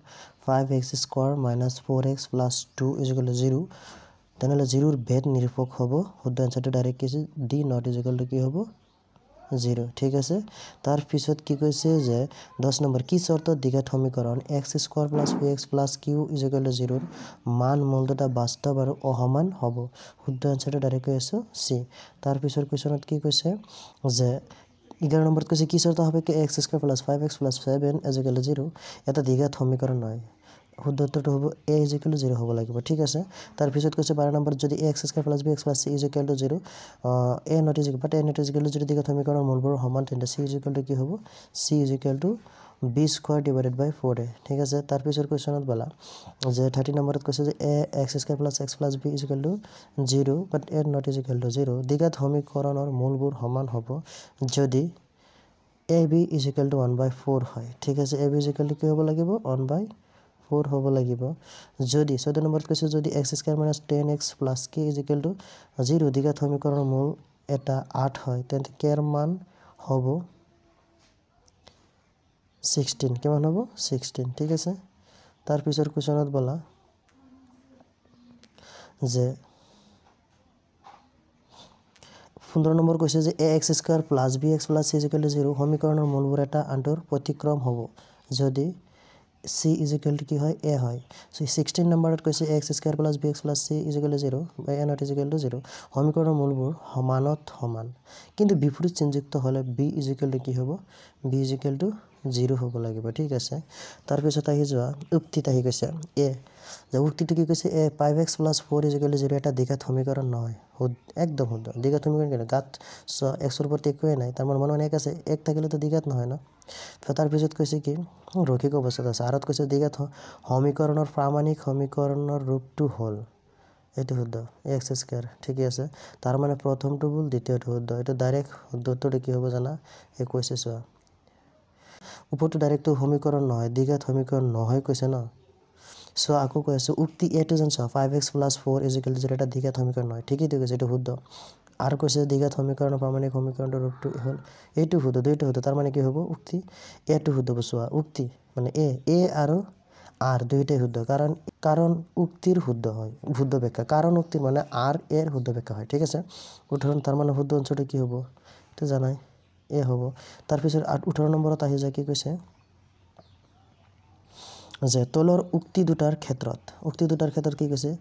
5x² - 4x + 2 = 0 তেনেহলে 0ৰ বেদ নিৰূপক হ'ব শুদ্ধ আনসাৰটো ডাইৰেক্ট কৈছে d not is equal to কি হ'ব 0 ঠিক আছে তার পিছত কি কৈছে যে 10 নম্বৰ কি শৰ্তত দ্বিঘাত সমীকৰণ x² + px + q = 0 ৰ মান মূল দুটা বাস্তৱ আৰু অসমান হ'ব শুদ্ধ আনসাৰটো ডাইৰেক্ট কৈ আছো সি তাৰ পিছৰ কোৱেশ্যনত কি কৈছে যে 11 নম্বৰত কৈছে কি শর্ত হবে কি x² + 5x + 7 = 0 এটা দ্বিঘাত সমীকরণ নয় শুদ্ধ উত্তৰটো হ'ব a = 0 হ'ব লাগিব ঠিক আছে তাৰ পিছত কৈছে 12 নম্বৰত যদি x² + bx + c = 0 a not is but a not is equal to যদি দ্বিঘাত সমীকৰণৰ মূলবোৰ সমান তেন্তে c = কি হ'ব c = b² / 4a ঠিক আছে তাৰ পিছৰ কোৱেশ্যনত বলা যে 30 নম্বৰত কৈছে যে a x² + x + b = 0 but a not is equal to 0 দ্বিঘাত সমীকৰণৰ মূলবোৰ সমান হ'ব যদি ab = 1/4 হয় ঠিক আছে ab = কি হ'ব লাগিব 1/4 হ'ব লাগিব যদি 14 নম্বৰত কৈছে যদি x² - 10x + k = 0 দ্বিঘাত সমীকৰণৰ মূল এটা 8 হয় তেন্তে k ৰ মান হ'ব 16 কিমান হ'ব 16 ঠিক আছে তাৰ পিছৰ কোৱেশ্যনত বলা যে 15 নম্বৰ কৈছে যে ax² + bx + c = 0 সমীকৰণৰ মূলবোৰ এটা আনটোৰ প্ৰতিক্ৰম হ'ব যদি c = কি হয় a হয় সো 16 নম্বৰত কৈছে x² + bx + c = 0 by a not is equal to 0 সমীকৰণৰ মূলবোৰ সমানত সমান কিন্তু বিপৰীত চিহ্নযুক্ত হলে b = কি হ'ব b = 0 হ'ব লাগিব ঠিক আছে তাৰ পিছত আহি যোৱা উক্তিত আহি গৈছে a যে উক্তিটো কি কৈছে a 5x + 4 = 0 এটা দ্বিঘাত সমীকৰণ নহয় একদম শুদ্ধ দ্বিঘাত সমীকৰণ কেনে গাত x ৰ ওপৰত একোৱে নাই তাৰ মানে এক আছে এক থাকিলে তো দ্বিঘাত নহয় না তাৰ পিছত কৈছে কি ৰৈখিক অৱস্থাত আছে আৰত কৈছে দ্বিঘাত সমীকৰণৰ প্ৰামাণিক সমীকৰণৰ ৰূপটো হ'ল এটো শুদ্ধ x² ঠিক আছে তাৰ মানে প্ৰথমটো ভুল দ্বিতীয়টো শুদ্ধ এটা ডাইৰেক্ট শুদ্ধটো কি হ'ব জানা 21 চোৱা উপৰটো ডাইৰেক্ট সমীকৰণ নহয় দ্বিঘাত সমীকৰণ নহয় কৈছে না সো আকৌ কৈ আছে উক্তি এটো জানছ 5x + 4 = 0 এটা দ্বিঘাত সমীকৰণ নহয় ঠিকই তো কৈছে এটো শুদ্ধ আৰ কৈছে দ্বিঘাত সমীকৰণৰ প্ৰামাণিক সমীকৰণৰ ৰূপটো হ'ল এইটো শুদ্ধ দুইটো শুদ্ধ তাৰ মানে কি হ'ব উক্তি এটো শুদ্ধ বসোৱা উক্তি মানে a আৰু r দুইটাই শুদ্ধ কাৰণ উক্তিৰ শুদ্ধ হয় শুদ্ধ ব্যাখ্যা কাৰণ উক্তি মানে r এৰ শুদ্ধ ব্যাখ্যা হয় ঠিক আছে উদাহৰণ তাৰ মানে শুদ্ধ অংশটো কি হ'ব এটা জানাই a হ'ব তাৰ পিছত 18 নম্বৰত আহি যায় কি কৈছে যে তলৰ উক্তি দুটাৰ ক্ষেত্ৰত কি কৈছে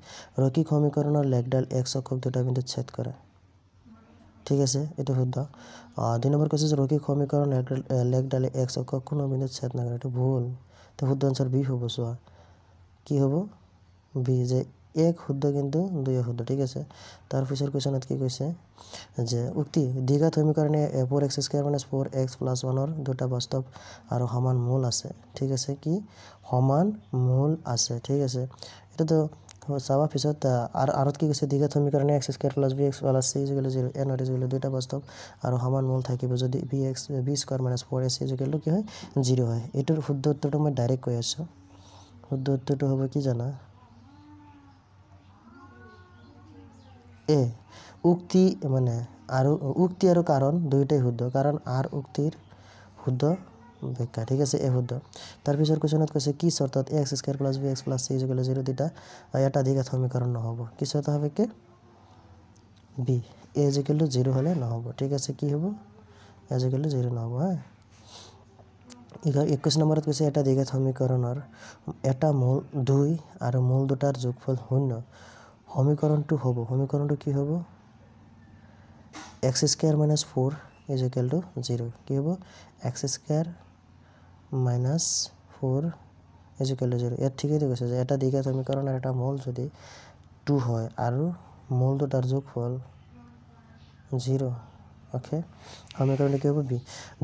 ৰৈখিক সমীকৰণৰ লেখডাল x অক্ষক দুটা বিন্দুত ছেদ কৰে ঠিক আছে এটো শুদ্ধ 2 নম্বৰ কৈছে যে ৰৈখিক সমীকৰণ লেখডালে x অক্ষক কোনো বিন্দুত ছেদ নকৰে এটো ভুল তো শুদ্ধ আনসার b হ'ব সোয়া কি হ'ব b যে এক শুদ্ধ কিন্তু দুই শুদ্ধ ঠিক আছে তাৰ পিছৰ কোৱেশ্যনত কি কৈছে যে উক্তি দ্বিঘাত সমীকৰণে 4x² - 4x + 1 ৰ দুটা বাস্তৱ আৰু সমান মূল আছে ঠিক আছে কি সমান মূল আছে ঠিক আছে এটা তো চাবা পিছত আৰু আৰত কি কৈছে দ্বিঘাত সমীকৰণে x² + bx + c = 0 a not is equal to দুটা বাস্তৱ আৰু সমান মূল থাকিব যদি b² - 4ac = কি হয় 0 হয় এটোৰ শুদ্ধ উত্তৰটো মই ডাইৰেক্ট কৈ আছো শুদ্ধ উত্তৰটো হ'ব কি জানা a উক্তি মানে আৰু উক্তি আৰু কাৰণ দুইটাই শুদ্ধ কাৰণ r উক্তিৰ শুদ্ধ ব্যাখ্যা ঠিক আছে এ শুদ্ধ তাৰ পিছৰ কোৱেশ্যনত কৈছে কি শর্তত x² + bx + c = 0 দুটা এটা দ্বিঘাত সমীকৰণ নহব কি শর্ত হবে কি b a = 0 হলে নহব ঠিক আছে কি হ'ব a = 0 নহব হ্যাঁ 21 নম্বৰত কৈছে এটা দ্বিঘাত সমীকৰণৰ এটা মূল 2 আৰু মূল দুটাৰ যোগফল 0 সমীকৰণটো কি হ'ব x² - 4 = 0 কি হ'ব x² - 4 = 0 ইয়াত ঠিকই কৈছে যে এটা দ্বিঘাত সমীকৰণৰ এটা মূল যদি 2 হয় আৰু মূল দুটাৰ যোগফল 0 ওকে সমীকৰণটো কি হ'ব b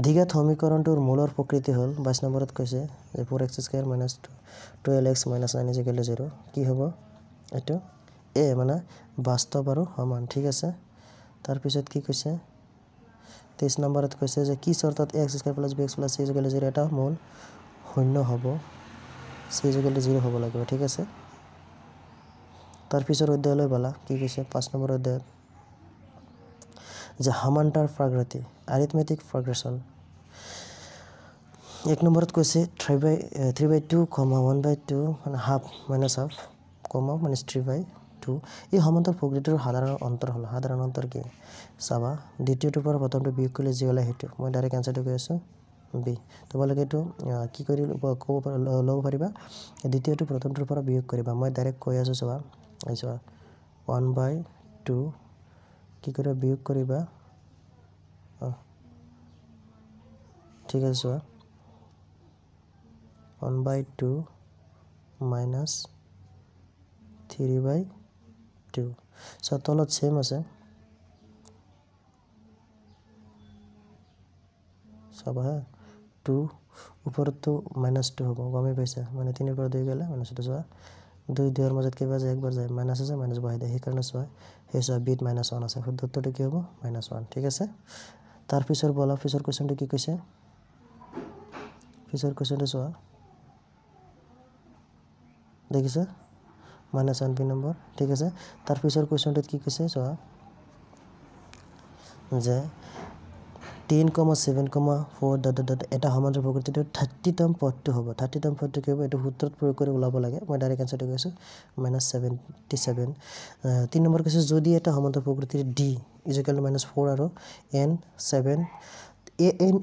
দ্বিঘাত সমীকৰণটোৰ মূলৰ প্ৰকৃতি হ'ল 22 নম্বৰত কৈছে যে 4x² - 12x - 9 = 0 কি হ'ব এটো a মানে বাস্তৱ আৰু সমান ঠিক আছে তাৰ পিছত কি কৈছে 23 নম্বৰত কৈছে যে কি শর্তত x² + bx + c = 0 এটা মূল 0 হ'ব c = 0 হ'ব লাগিব ঠিক আছে তাৰ পিছৰ অধ্যায়লৈ বলা কি কৈছে 5 নম্বৰ অধ্যায় যে সমান্তৰ প্ৰগতি arithmetic progression 1 নম্বৰত কৈছে 3/2, 1/2 মানে half minus half, -3/2 2 এই সমান্তর প্রকৃতির সাধারণ অন্তর কি চাবা দ্বিতীয়টোৰ পৰা প্ৰথমটো বিয়োগ কৰিলে যি ওলাই সেইটো মই ডাইৰেক্ট আনসাৰটো কৈ আছো বি তোমালোকে এটো কি কৰি ল'ব পাৰিবা দ্বিতীয়টো প্ৰথমটোৰ পৰা বিয়োগ কৰিবা মই ডাইৰেক্ট কৈ আছো চাবা আইছো 1/2 কি কৰি বিয়োগ কৰিবা ঠিক আছে চোৱা 1/2 minus 3/2 so তলত সেম আছে সব হ্যাঁ 2 উপৰত তো -2 হ'ব গমে পাইছা মানে 3 ৰ পৰা 2 গলে -2 চোৱা 2 2 ৰ মাজত কিবা যায় একবাৰ যায় মাইনাস আছে মাইনাস বহাই দে সেইকাৰণে চোৱা সেই চোৱা বিত -1 আছে শুদ্ধটো কি হ'ব -1 ঠিক আছে তাৰ পিছৰ বলা পিছৰ কোৱেশ্চনটো কি কৈছে পিছৰ কোৱেশ্চনটো চোৱা দেখিছা -1 নম্বৰ ঠিক আছে তাৰ পিছৰ কোৱেশ্চনটোত কি কৈছে চোৱা যে 10,7,4 এটা সমান্তৰাল প্ৰকৃতিৰ 30তম পদটো হ'ব 30তম পদটো কি হ'ব এটো সূত্ৰত প্ৰয়োগ কৰি ওলাব লাগে মই ডাইৰেক্ট আনসাৰটো কৈছো -77 3 নম্বৰ কৈছে যদি এটা সমান্তৰাল প্ৰকৃতিৰ d -4 আৰু n 7 an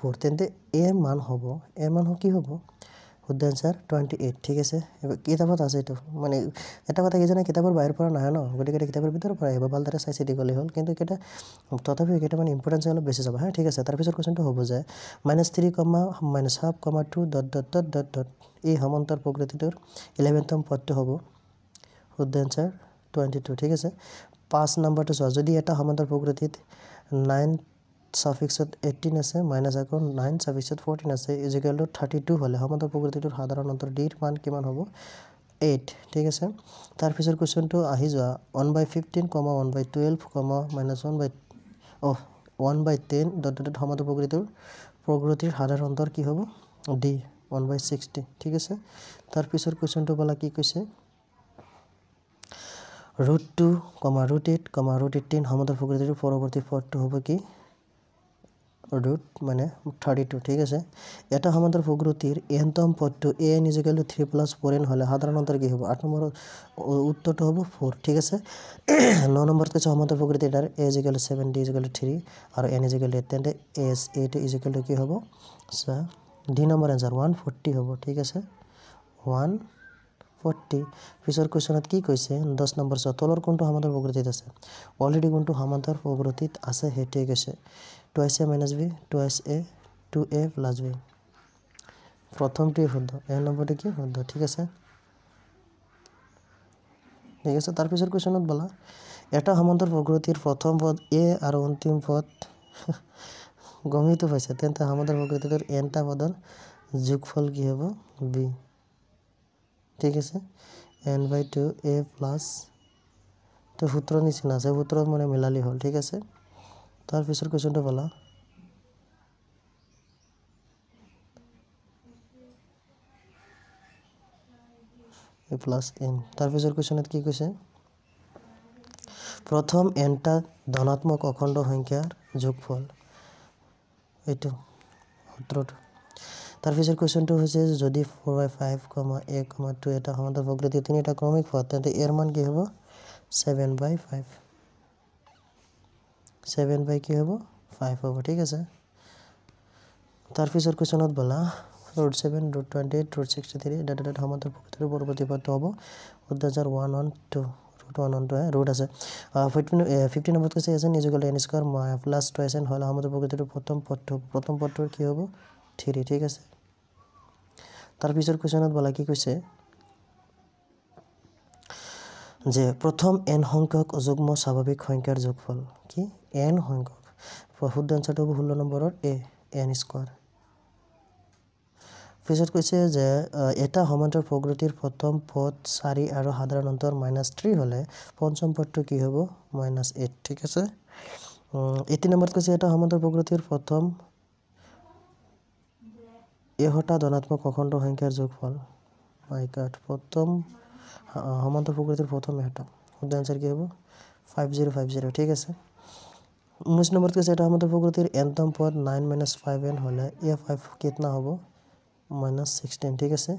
4 তেন্তে a মান হ'ব কি হ'ব শুদ্ধ আনসাৰ 28 ঠিক আছে কিতাপত আছে এটো মানে এটা কথা কি জানা কিতাপৰ বাহিৰ পৰা নাহে ন গতিকে কিতাপৰ ভিতৰ পৰা আহিব ভালদৰে চাই চিতি গলে হ'ল কিন্তু এটা তথাপি এটা মানে ইম্পৰ্টেন্স অলপ বেছি যাব হ্যাঁ ঠিক আছে তাৰ পিছৰ কোৱেশ্চনটো হ'ব যে -3, -2 এই সমান্তৰাল প্ৰকৃতিটোৰ 11তম পদটো হ'ব শুদ্ধ আনসাৰ 22 ঠিক আছে 5 নম্বৰটো চোৱা যদি এটা সমান্তৰাল প্ৰকৃতিত 9 suffixত 18 আছে মাইনাস আকৌ 9 suffixত 14 আছে = 32 হলে সমান্তৰাল প্ৰকৃতিটোৰ সাধাৰণ অন্তৰ d ৰ মান কিমান হ'ব 8 ঠিক আছে তাৰ পিছৰ কোৱেশ্চনটো আহি যোৱা 1/15, 1/12, -1/10 সমান্তৰাল প্ৰকৃতিৰ সাধাৰণ অন্তৰ কি হ'ব d 1/60 ঠিক আছে তাৰ পিছৰ কোৱেশ্চনটো বলা কি কৈছে √2, √8, √18 সমান্তৰাল প্ৰকৃতিৰ পৰৱৰ্তী পদটো হ'ব কি ৰুট মানে 32 ঠিক আছে এটা সমান্তৰাল প্ৰকৃতিৰ nতম পদটো an = 3 + 4n হলে সাধাৰণ অন্তৰ কি হ'ব 8 নম্বৰ উত্তৰটো হ'ব 4 ঠিক আছে 9 নম্বৰত কৈছে সমান্তৰাল প্ৰকৃতি এটাৰ a = 7 d = 3 আৰু n = 8 তেন্তে a = কি হ'ব সা d নম্বৰ আনসাৰ 140 হ'ব ঠিক আছে 140 পিছৰ কোৱেশ্চনত কি কৈছে 10 নম্বৰ তলৰ কোনটো সমান্তৰাল প্ৰকৃতিত আছে অলৰেডি কোনটো সমান্তৰাল প্ৰকৃতিত আছে হেতে কৈছে 2a - b 2a 2a + b প্ৰথমটো শুদ্ধ এ নম্বৰটো কি শুদ্ধ ঠিক আছে তাৰ পিছৰ কোৱেশ্চনত বলা এটা সমান্তৰাল প্ৰকৃতিৰ প্ৰথম পদ a আৰু অন্তিম পদ গমিতো পাইছে তেন্তে সমান্তৰাল প্ৰকৃতিৰ nটা পদৰ যোগফল কি হ'ব b ঠিক আছে n/2 a plus তো সূত্র নিচিনা আছে সূত্র মানে মিলালি হল ঠিক আছে তাৰ পিছৰ কোৱেশ্চনটো বলা a plus n তাৰ পিছৰ কোৱেশ্চনত কি কৈছে প্ৰথম nটা ধনাত্মক অখণ্ড সংখ্যাৰ যোগফল এইটো সূত্ৰটো তাৰ পিছৰ কোৱেশ্চনটো হৈছে যদি 4/5, a, 2 এটা সমান্তৰাল প্ৰকৃতিৰ তিনিটা ক্ৰমিক পদ তেন্তে এর মান কি হ'ব 7/5 7 কি হ'ব 5 হ'ব ঠিক আছে তাৰ পিছৰ কোৱেশ্চনত বলা √7, √28, √63 এটা সমান্তৰাল প্ৰকৃতিৰ পৰৱৰ্তী পদটো হ'ব উত্তৰ 112 √112 ৰুট আছে 15 নম্বৰত কৈছে n = n² + 2n হলে সমান্তৰাল প্ৰকৃতিৰ প্ৰথম পদটোৰ কি হ'ব 3 ঠিক আছে তাৰ পিছৰ কোৱেশ্চনত বলা কি কৈছে যে প্ৰথম n সংখ্যক যুগ্ম স্বাভাৱিক সংখ্যাৰ যোগফল কি n সংখ্যক শুদ্ধ আনসাৰটো হ'ব 16 নম্বৰৰ a n²। পিছত কৈছে যে এটা সমান্তৰাল প্ৰকৃতিৰ প্ৰথম পদ 4 আৰু সাধাৰণ অন্তৰ -3 হলে পঞ্চম পদটো কি হ'ব -8 ঠিক আছে 18 নম্বৰত কৈছে এটা সমান্তৰাল প্ৰকৃতিৰ প্ৰথম এহটা ধনাত্মক অখণ্ড সংখ্যাৰ যোগফল প্ৰথম সমান্তৰাল প্ৰকৃতিৰ প্ৰথম এহটা শুদ্ধ আনসাৰ কি হ'ব 5050 ঠিক আছে 19 নম্বৰত কৈছে এটা সমান্তৰাল প্ৰকৃতিৰ nতম পদ 9 - 5n হলে a5 কিতনা হ'ব -16 ঠিক আছে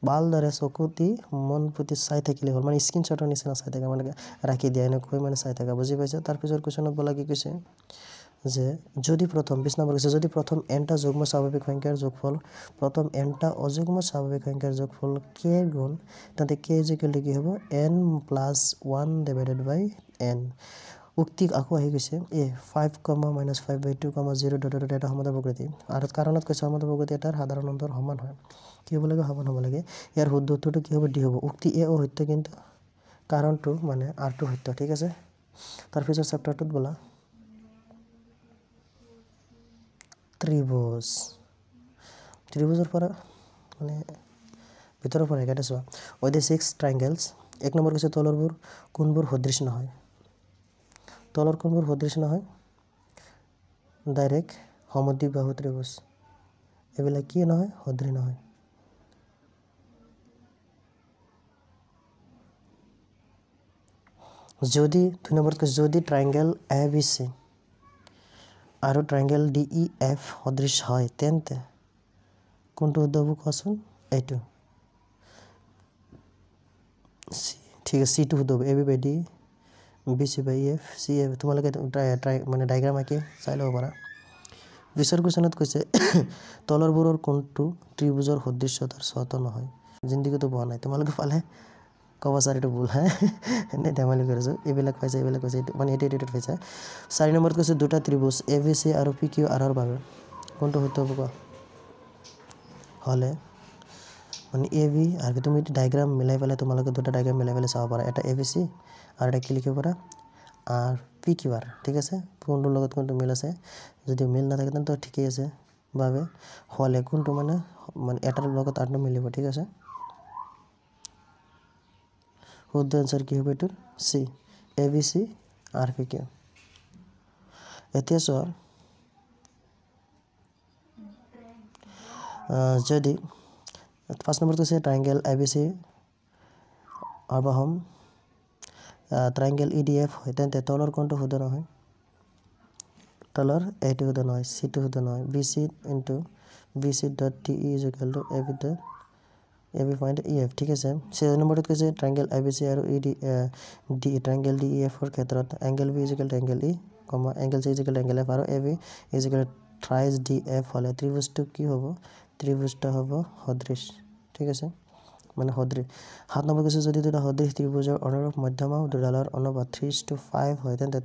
ভালদৰে চকুতি মন পুতি চাই থাকিলে হ'ল মানে স্ক্ৰীনশ্বটৰ নিচিনা চাই থাকা মানে ৰাখি দিয়া এনেকৈ মানে চাই থাকা বুজি পাইছা তাৰ পিছৰ কোৱেশ্চনত বলা কি কৈছে যে যদি প্ৰথম 20 নম্বৰ কৈছে যদি প্ৰথম nটা যুগ্ম স্বাভাৱিক সংখ্যাৰ যোগফল প্ৰথম nটা অযুগ্ম স্বাভাৱিক সংখ্যাৰ যোগফল k গুণ তেন্তে k কি হ'ব n + 1 / n উক্তি আকৌ আহি গৈছে a 5, -5/2, 0 এটা সমতা প্ৰকৃতি আৰু কাৰণত কৈছে সমতা প্ৰকৃতি এটাৰ সাধাৰণ অন্তৰ সমান হয় কি হ'ব লাগে সমান হ'ব লাগে ইয়াৰ শুদ্ধ উত্তৰটো কি হ'ব d হ'ব উক্তি a ও সত্য কিন্তু কাৰণটো মানে r টো সত্য ঠিক আছে তাৰ পিছৰ চেপ্টাৰটোত বলা ত্ৰিভুজৰ পৰা মানে ভিতৰৰ পৰা একাটা চোৱা with the 6 triangles এক নম্বৰ কৈছে তলৰবোৰ কোনবোৰ সদৃশ নহয় তলৰ কোনবোৰ সদৃশ নহয় ডাইৰেক্ট সমদ্বিবাহু ত্ৰিভুজ এবিলাক কি নহয় সদৃশ নহয় যদি 2 নম্বৰ কৈছে যদি ট্ৰায়াঙ্গেল ABC আৰু ট্ৰায়াঙ্গেল DEF সদৃশ হয় তেন্তে কোনটো শুদ্ধ হ'ব কোৱাচোন এইটো ঠিক আছে C টো শুদ্ধ হ'ব AB/D BC/EF CF তোমালোকে মানে ডায়াগ্ৰাম আঁকি চাই ল'ব পাৰা বিশৰ কোৱেশ্চনত কৈছে তলৰবোৰৰ কোনটো ত্ৰিভুজৰ সদৃশ্যতাৰ স্বত নহয় জিন্দিগিটো পোৱা নাই তোমালোকে পালে কবা স্যাৰ এটা ভুল হে এনে ধেমালি কৰিছো এইবিলাক পাইছে মানে এটা পাইছে 4 নম্বৰত কৈছে দুটা ত্ৰিভুজ ABC আৰু PQR ৰ বাবে কোনটো সত্য হ'ব হলে মানে AB আৰু তুমি ডায়াগ্ৰাম মিলাই পেলাই তোমালোকে দুটা ডায়াগ্ৰাম মিলাই পেলাই চাব পাৰা এটা ABC আৰু এটা কি লিখিব পাৰা আৰ PQR ঠিক আছে কোনটোৰ লগত কোনটো মিল আছে যদি মিল না থাকে তেন্তে ঠিকই আছে বাবে হলে কোনটো মানে এটাৰ লগত আৰটো মিলিব ঠিক আছে শুদ্ধ আনসাৰ কি হবে এটাৰ C ABC আৰ PQ এতিয়া চোৱা যদি 5 নম্বৰ কৈছে ট্ৰায়াঙ্গেল ABC অবহম ট্ৰায়াঙ্গেল EDF হয় তেন্তে তলৰ কোনটো শুদ্ধ নহয় তলৰ এইটো শুদ্ধ নহয় C টো শুদ্ধ নহয় BC into BC.DE = AB point EF ঠিক আছে 6 নম্বৰত কৈছে ট্ৰায়াঙ্গেল ABC আৰু ট্ৰায়াঙ্গেল DEF ৰ ক্ষেত্ৰত angle B = angle E, angle C = angle F আৰু AB = থ্ৰাইস DF হলে ত্ৰিভুজটো কি হ'ব ত্ৰিভুজটা হ'ব সদৃশ ঠিক আছে মানে সদৃশ 7 নম্বৰ কৈছে যদি দুটা সদৃশ ত্ৰিভুজৰ অনুৰূপ মধ্যমা দুডালৰ অনুপাত 3:5 হয় তেন্তে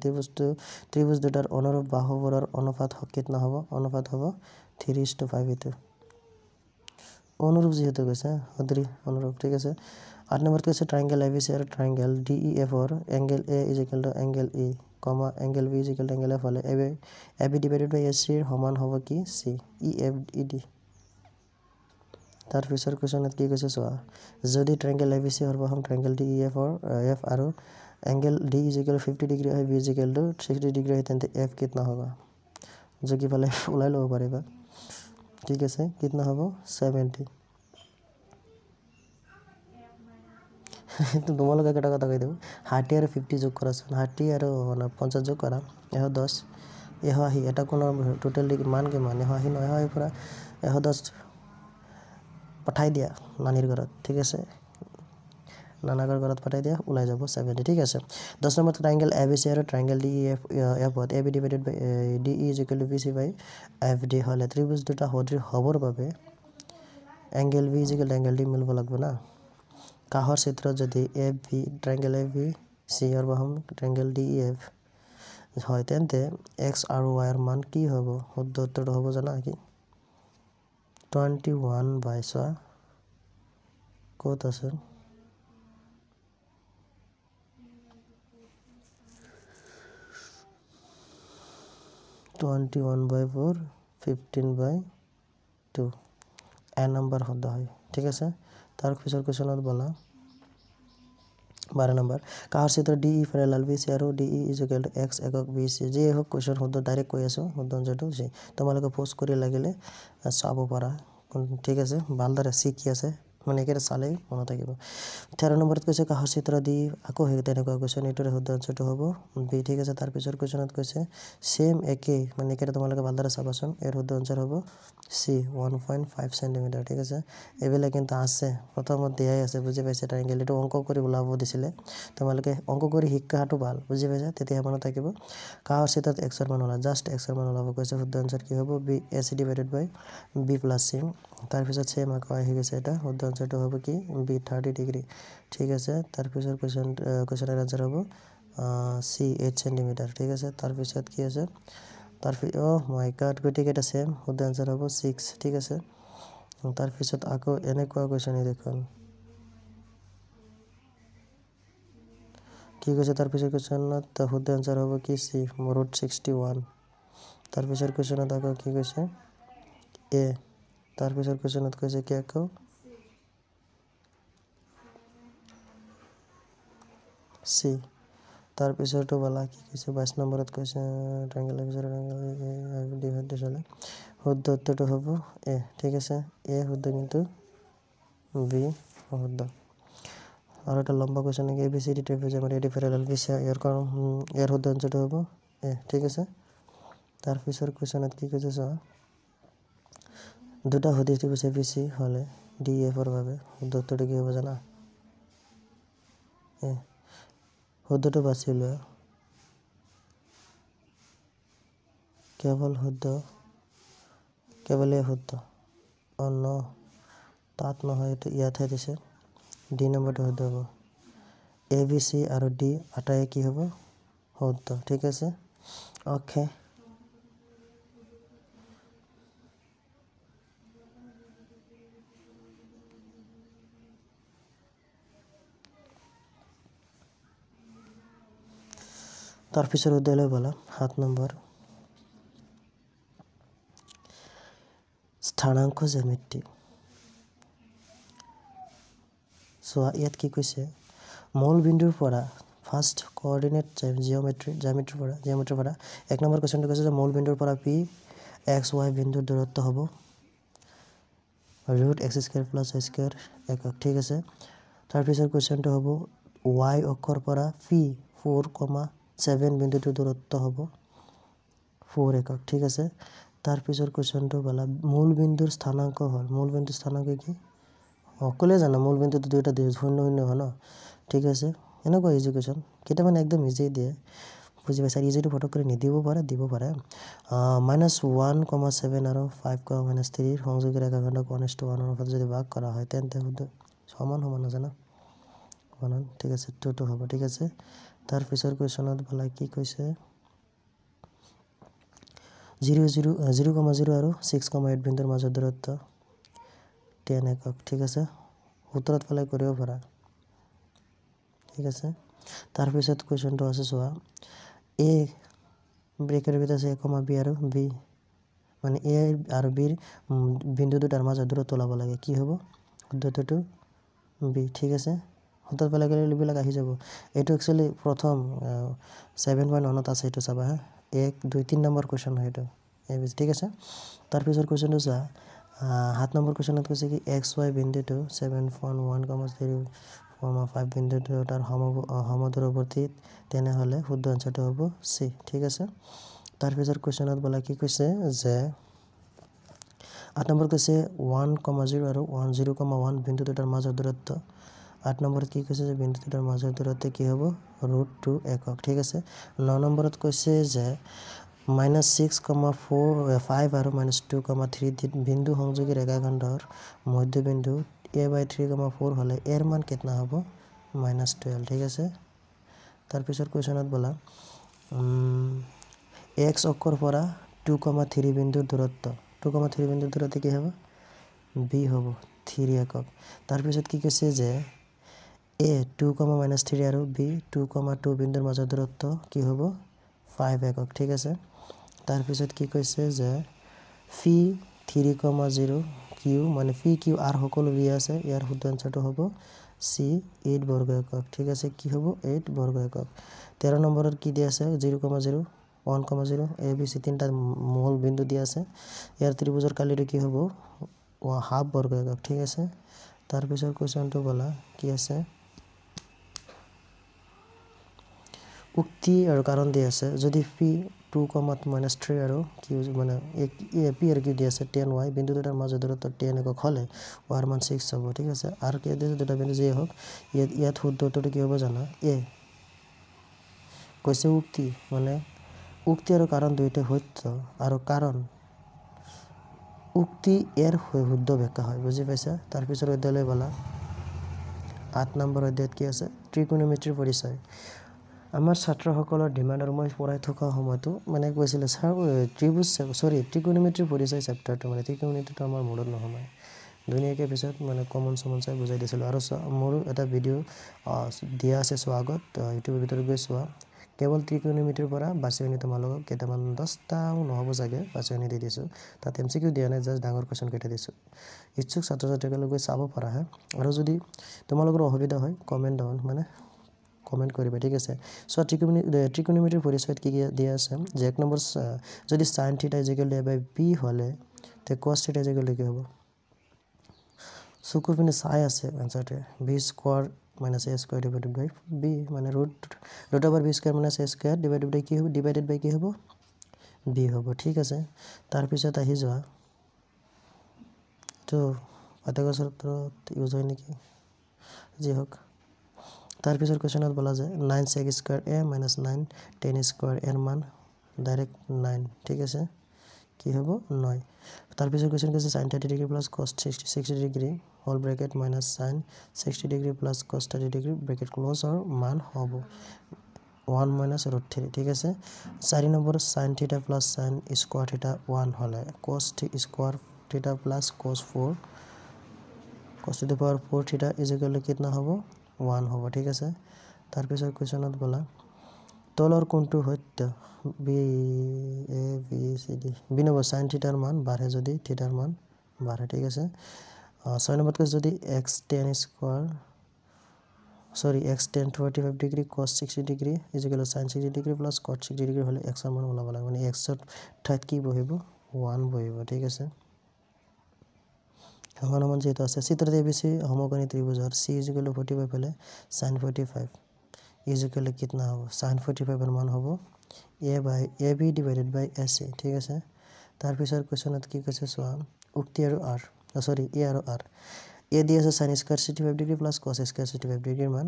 ত্ৰিভুজ দুটাৰ অনুৰূপ বাহুবোৰৰ অনুপাত কিতনা হ'ব অনুপাত হ'ব 3:5 এটো অনুরূপ যেহেতু কৈছে সদৃশ অনুরূপ ঠিক আছে 8 নম্বৰ কৈছে ট্ৰায়াঙ্গেল ABC আৰু ট্ৰায়াঙ্গেল DEF ৰ angle A = angle E, angle B = angle F হলে AB / AC ৰ সমান হ'ব কি C EFED তাৰ পিছৰ কোৱেশ্চনত কি কৈছে চোৱা যদি ট্ৰায়াঙ্গেল ABC সৰ্বসম ট্ৰায়াঙ্গেল DEF ৰ F আৰু এংগেল D = 50 ডিগ্ৰী হয় B = 60 ডিগ্ৰী হয় তেন্তে F কিতনা হবে যোগী ফালে উলাই লব পাৰিবা ঠিক আছে কিতনা হ'ব 70 তো তোমালোকে একটা কথা কই দেব 60 আৰু 50 যোগ কৰাচোন 60 আৰু 50 যোগ কৰা 110 আহি এটা কোন টোটাল মান কিমান আহি 9 পৰা 110 পঠাই দিয়া নানিৰ ঘৰত ঠিক আছে নানাগৰ ঘৰত পঠাই দিয়া উলাই যাব 70 ঠিক আছে 10 নম্বৰ ট্ৰায়াঙ্গেল ABC আৰু ট্ৰায়াঙ্গেল DEF হত AB / DE = BC/FD হলে ত্ৰিভুজ দুটা সদৃশ হবৰ বাবে এংগেল B = এংগেল D মিলব লাগিব না কাহৰ চিত্ৰত যদি AB triangle ABC অৰ্বহম triangle DEF হয় তেন্তে x আৰু y ৰ মান কি হ'ব শুদ্ধ উত্তৰটো হ'ব জানা কি 21/6 ক'ত আছে 21/4 15/2 এ নম্বৰ শুদ্ধ হয় ঠিক আছে তাৰ পিছৰ কোৱেশ্চনত বলা 12 নম্বৰ কাহৰ চিত্ৰত DE প্যাৰেলাল BC আৰু DE = x একক BC যে হক কোৱেশ্চন শুদ্ধ ডাইৰেক্ট কৈ আছো শুদ্ধ আনসাৰটো তোমালোকে পোষ্ট কৰি লাগিলে চাব পাৰা ঠিক আছে ভালদৰে শিকি আছে মানে একেটা চালেই মনত থাকিব 13 নম্বৰত কৈছে কাষৰ চিত্ৰ দি আকৌ সেই তেনেকুৱা কুৱেশ্যন এইটোৰ শুদ্ধ আনসাৰটো হ'ব বি ঠিক আছে তাৰ পিছৰ কুৱেশ্যনত কৈছে সেম একে মানে একেটা তোমালোকে ভালদৰে চাবাচোন এৰ শুদ্ধ আনসাৰ হ'ব সি 1.5 সেন্টিমিটাৰ ঠিক আছে এবেলা কিন্তু আছে প্ৰথমত দিয়াই আছে বুজি পাইছে ট্ৰায়াঙ্গেল এটো অঙ্ক কৰি ওলাব দিছিলে তোমালোকে অঙ্ক কৰি শিক্ষাটো ভাল বুজি পাইছা তেতিয়া মনত থাকিব কাষৰ চিত্ৰত x ৰ মান ওলা জাস্ট x ৰ মান ওলাব কৈছে শুদ্ধ আনসাৰ কি হ'ব b ac divided by b plus c তাৰ পিছত সেম আকৌ আহি গৈছে এটা শুদ্ধ আনসাৰটো হ'ব কি b 30 ডিগ্ৰী ঠিক আছে তাৰ পিছৰ কোৱেশ্যনৰ আনসাৰ হ'ব c 8 সেন্টিমিটাৰ ঠিক আছে তাৰ পিছত কি আছে তাৰ মাই গড গতিকে এটা সেম শুদ্ধ আনসাৰ হ'ব 6 ঠিক আছে তাৰ পিছত আকৌ এনেকুৱা কোৱেশ্যন দেখুন কি কৈছে তাৰ পিছৰ কোৱেশ্যনত শুদ্ধ আনসাৰ হ'ব কি c √61 তাৰ পিছৰ কোৱেশ্যনত আকৌ কি কৈছে a তাৰ পিছৰ কোৱেশ্যনত কৈছে কি আকৌ c তাৰ পিছৰটো বলা কি কৈছে 22 নম্বৰত কৈছে ট্ৰায়াঙ্গেল ডিভাইড চলে শুদ্ধ উত্তৰটো হ'ব a ঠিক আছে a শুদ্ধ কিন্তু b শুদ্ধ আৰু এটা লম্বা কোৱেশ্যন কি ABCD ট্ৰাইপেজম এডি প্যাৰালাল বিচা ইয়াৰ শুদ্ধ আনসাৰটো হ'ব a ঠিক আছে তাৰ পিছৰ কোৱেশ্যনত কি কৈছে চোৱা দুটা সদৃশ ত্ৰিভুজ ABC হলে DF ৰ বাবে শুদ্ধ উত্তৰটো কি হ'ব জানা a শুদ্ধটো বাছি লোৱা কেৱল শুদ্ধ কেৱল শুদ্ধ অন্য তাত নহয় এটো ইয়াতহে দিছে ডি নম্বৰটো শুদ্ধ হ'ব ABC আৰু D আটাই কি হ'ব শুদ্ধ ঠিক আছে ওকে তাৰ পিছৰ উদ্দেশ্য বলা 7 নম্বৰ স্থানাঙ্ক জ্যামিতি সোয়া ইয়াত কি কৈছে মূল বিন্দুৰ পৰা ফাৰ্স্ট কোঅৰ্ডিনেট জিওমেট্ৰি পৰা এক নম্বৰ কোৱেশ্যনটো কৈছে যে মূল বিন্দুৰ পৰা p x y বিন্দুৰ দূৰত্ব হ'ব √x² + y² একক ঠিক আছে তাৰ পিছৰ কোৱেশ্যনটো হ'ব y অক্ষৰ পৰা p 4,7 বিন্দুটোৰ দূৰত্ব হ'ব 4 একক ঠিক আছে তাৰ পিছৰ কোৱেশ্যনটো বলা মূল বিন্দুৰ স্থানাঙ্ক হ'ল মূল বিন্দুৰ স্থানাঙ্ক কি অকলে জানো মূল বিন্দুটো দুইটা 0,0 হয় ন ঠিক আছে এনেকুৱা ইজি কোৱেশ্যন কেইটামান একদম ইজি দিয়ে বুজি পাইছা ইজিটো ফটো কৰি নিদিব পাৰে দিব পাৰে -1,7 আৰু 5,-3 সংযোগী ৰেখাখণ্ডক 1:1 অনুপাতত যদি ভাগ কৰা হয় তেন্তে শুদ্ধ সমান জানা সমান ঠিক আছে 2 হ'ব ঠিক আছে তাৰ পিছৰ কোৱেশ্যনত বলা কি কৈছে 0,0 আৰু 6,8 বিন্দুৰ মাজৰ দূৰত্ব 10 একক ঠিক আছে উত্তৰত ফলাই কৰিব পাৰা ঠিক আছে তাৰ পিছত কোৱেশ্যনটো আছে চোৱা a ব্ৰেকেট ভিতৰত আছে b আৰু b মানে a আৰু b বিন্দু দুটাৰ মাজৰ দূৰত্ব ওলাব লাগে কি হ'ব শুদ্ধটো b ঠিক আছে উত্তৰত ফলাই গ'লে লিবিলাক আহি যাব এটো একচুয়ালি প্ৰথম 7.1 ত আছে এটো চাবা 1 2 3 নম্বৰ কোৱেশ্যন হয় এটো ABC ঠিক আছে তাৰ পিছৰ কোৱেশ্যনটো চোৱা 7 নম্বৰ কোৱেশ্যনত কৈছে কি xy বিন্দুটো 7.1,0,5 বিন্দুটো তাৰ সমদূৰৱৰ্তী তেনে হলে শুদ্ধ আনসাৰটো হ'ব c ঠিক আছে তাৰ পিছৰ কোৱেশ্যনত বলা কি কৈছে যে 8 নম্বৰ কৈছে 1,0 আৰু 0,1 বিন্দু দুটাৰ মাজৰ দূৰত্ব 8 নম্বৰত কি কৈছে যে বিন্দু দুটাৰ মাজৰ দূৰত্ব কি হ'ব √2 একক ঠিক আছে 9 নম্বৰত কৈছে যে -6,5 আৰু -2,3 বিন্দু সংযোগী ৰেখাখণ্ডৰ মধ্যবিন্দু a/3,4 হলে এৰ মান কিতনা হ'ব -12 ঠিক আছে তাৰ পিছৰ কোৱেশ্যনত বলা x অক্ষৰ পৰা 2,3 বিন্দুৰ দূৰত্ব 2,3 বিন্দুৰ দূৰত্ব কি হ'ব b হ'ব 3 একক তাৰ পিছত কি কৈছে যে a 2,-3 আৰু b 2,2 বিন্দুৰ মাজৰ দূৰত্ব কি হ'ব 5 একক ঠিক আছে তাৰ পিছত কি কৈছে যে phi 3,0 q মানে phi q r সকলো b আছে ইয়াৰ শুদ্ধ আনসাৰটো হ'ব c 8 বৰ্গ একক ঠিক আছে কি হ'ব 8 বৰ্গ একক 13 নম্বৰত কি দিয়া আছে 0,0 1,0 ABC তিনটা মূল বিন্দু দিয়া আছে ইয়াৰ ত্ৰিভুজৰ কালিটো কি হ'ব হাফ বৰ্গ একক ঠিক আছে তাৰ পিছৰ কোৱেশ্চনটো বলা কি আছে উক্তি আৰু কাৰণ দি আছে যদি p 2, -3 আৰু q মানে p আৰু q দি আছে 10y বিন্দু দুটাৰ মাজৰ দূৰত্ব 10 একক হলে y ৰ মান 6 হ'ব ঠিক আছে আৰু কে দিছে দুটা বিন্দু যি হওক ইয়াত শুদ্ধটো কি হ'ব জানা a কৈছে উক্তি মানে উক্তি আৰু কাৰণ দুইটা সত্য আৰু কাৰণ উক্তি এৰ শুদ্ধ ব্যাখ্যা হয় বুঝি পাইছা তাৰ পিছৰ অধ্যায়লৈ বলা 8 নম্বৰ অধ্যায়ত কি আছে ত্ৰিকোণমিতিৰ পৰিচয় আমাৰ ছাত্ৰসকলৰ ডিমান্ড আৰু মই পঢ়াই থকা সময়টো মানে কৈছিলে স্যাৰ ত্ৰিকোণমিতিৰ পৰিচয় চেপ্টাৰটো মানে ত্ৰিকোণমিতিটো আমাৰ মূৰত নহয় দুনিয়াকে পিছত মানে কমন চাই বুজাই দিছিল আৰু মোৰ এটা ভিডিও দিয়া আছে চোৱা আগত ইউটিউবৰ ভিতৰত গৈ চোৱা কেৱল ত্ৰিকোণমিতিৰ পৰা বাছনি তোমালোকক কেইটামান 10টাও নহব জাগে বাছনি দি দিছো তাত এমসিকিউ দিয়া নাই জাস্ট ডাঙৰ কোৱেশ্চন কেইটা দিছো ইচ্ছুক ছাত্ৰ-ছাত্ৰীসকলে গৈ চাব পাৰা হে আৰু যদি তোমালোকৰ অসুবিধা হয় কমেন্ট ডাউন মানে কমেন্ট কৰিবা ঠিক আছে সো ত্ৰিকোণমিতিৰ পৰিচয়ত কি দিয়া আছে যে এক নম্বৰ যদি sin θ = b হলে তে cos θ = কি হ'ব চকুৰ পিনে চাই আছে আনসাৰটো b² - a² / b মানে √b² - a² কি হ'ব ডিভাইডেড বাই কি হ'ব b হ'ব ঠিক আছে তাৰ পিছত আহি যোৱা তো পাঠ্যপুথিত ইউজ হয় নেকি যি হোক তাৰ পিছৰ কোৱেশ্চনত বলা যায় 9sec² a - 9 tan² এৰ মান ডাইৰেক্ট 9 ঠিক আছে কি হ'ব 9 তাৰ পিছৰ কোৱেশ্চন কৈছে sin 30° + cos 60° whole bracket - sin 60° + cos 30° bracket close আর মান হ'ব 1 - √3 ঠিক আছে 4 নম্বৰ sin θ + sin square θ 1 হলে cos square θ + cos 4 cos to the power 4 θ = কিতনা হ'ব 1 হ'ব ঠিক আছে তাৰ পিছৰ কোৱেশ্চনত বলা তলৰ কোনটো সত্য b a b c d b number sin θ ৰ মান বাঢ়ে যদি θ ৰ মান বাঢ়ে ঠিক আছে 6 নম্বৰত কৈছে যদি x tan 45° cos 60° = sin 60° + cos 60° হলে x ৰ মান ওলাব লাগে মানে x ৰ ঠাইত কি বহিব 1 বহিব ঠিক আছে সমান যেহেতু আছে চিত্ৰত ABC সমকোণী ত্ৰিভুজৰ c = 45 হলে sin 45 = কিতনা হ'ব sin 45 এর মান হ'ব ab / ac ঠিক আছে তাৰ পিছৰ কোৱেশ্চনত কি কৈছে চোৱা উক্তি আৰু r a আৰু r a দি আছে sin² 65° + cos² 65° এৰ মান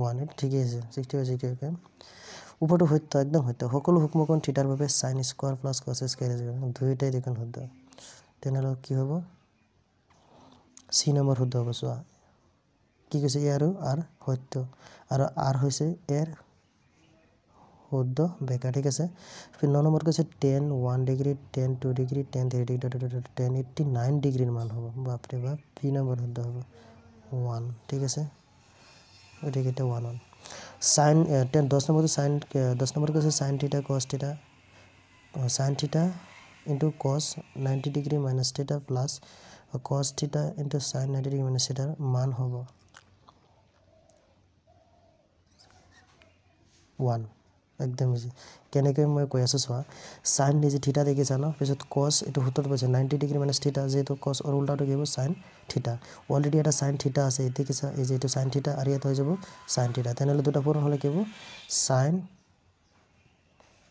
1 ঠিক আছে 65 উপৰটো সত্য একদম সত্য সকলো সূক্ষ্মকোণ থিটাৰ বাবে sin² + cos² দুইটাই দেখোন সত্য তেনেহলে কি হ'ব c নম্বৰ শুদ্ধ হ'ব চোৱা কি কৈছে a আৰু r সত্য আৰু r হৈছে এৰ শুদ্ধ ব্যাখ্যা ঠিক আছে 9 নম্বৰ কৈছে tan 1° tan 2° tan 3° tan 89° মান হ'ব বাপৰে বাপ p নম্বৰ শুদ্ধ হ'ব 1 ঠিক আছে এটাকে 1 sin 10 নম্বৰ sin 10 নম্বৰ কৈছে sin θ cos θ sin θ * cos 90° - θ plus cos θ * sin 90° - θ মান হ'ব 1 একদম ইজি কেনেকৈ মই কৈ আছো চোৱা sin নিজে θ দেখিছা ন পিছত cos এটো সূত্ৰত পাইছে 90° - θ যেটো cos or উল্টাটো কি হ'ব sin θ অলৰেডি এটা sin θ আছে এতে কি এই যে এটো sin θ আৰু ইয়াত হৈ যাব sin θ তেনেহলে দুটা পূৰণ হলে কি হ'ব sin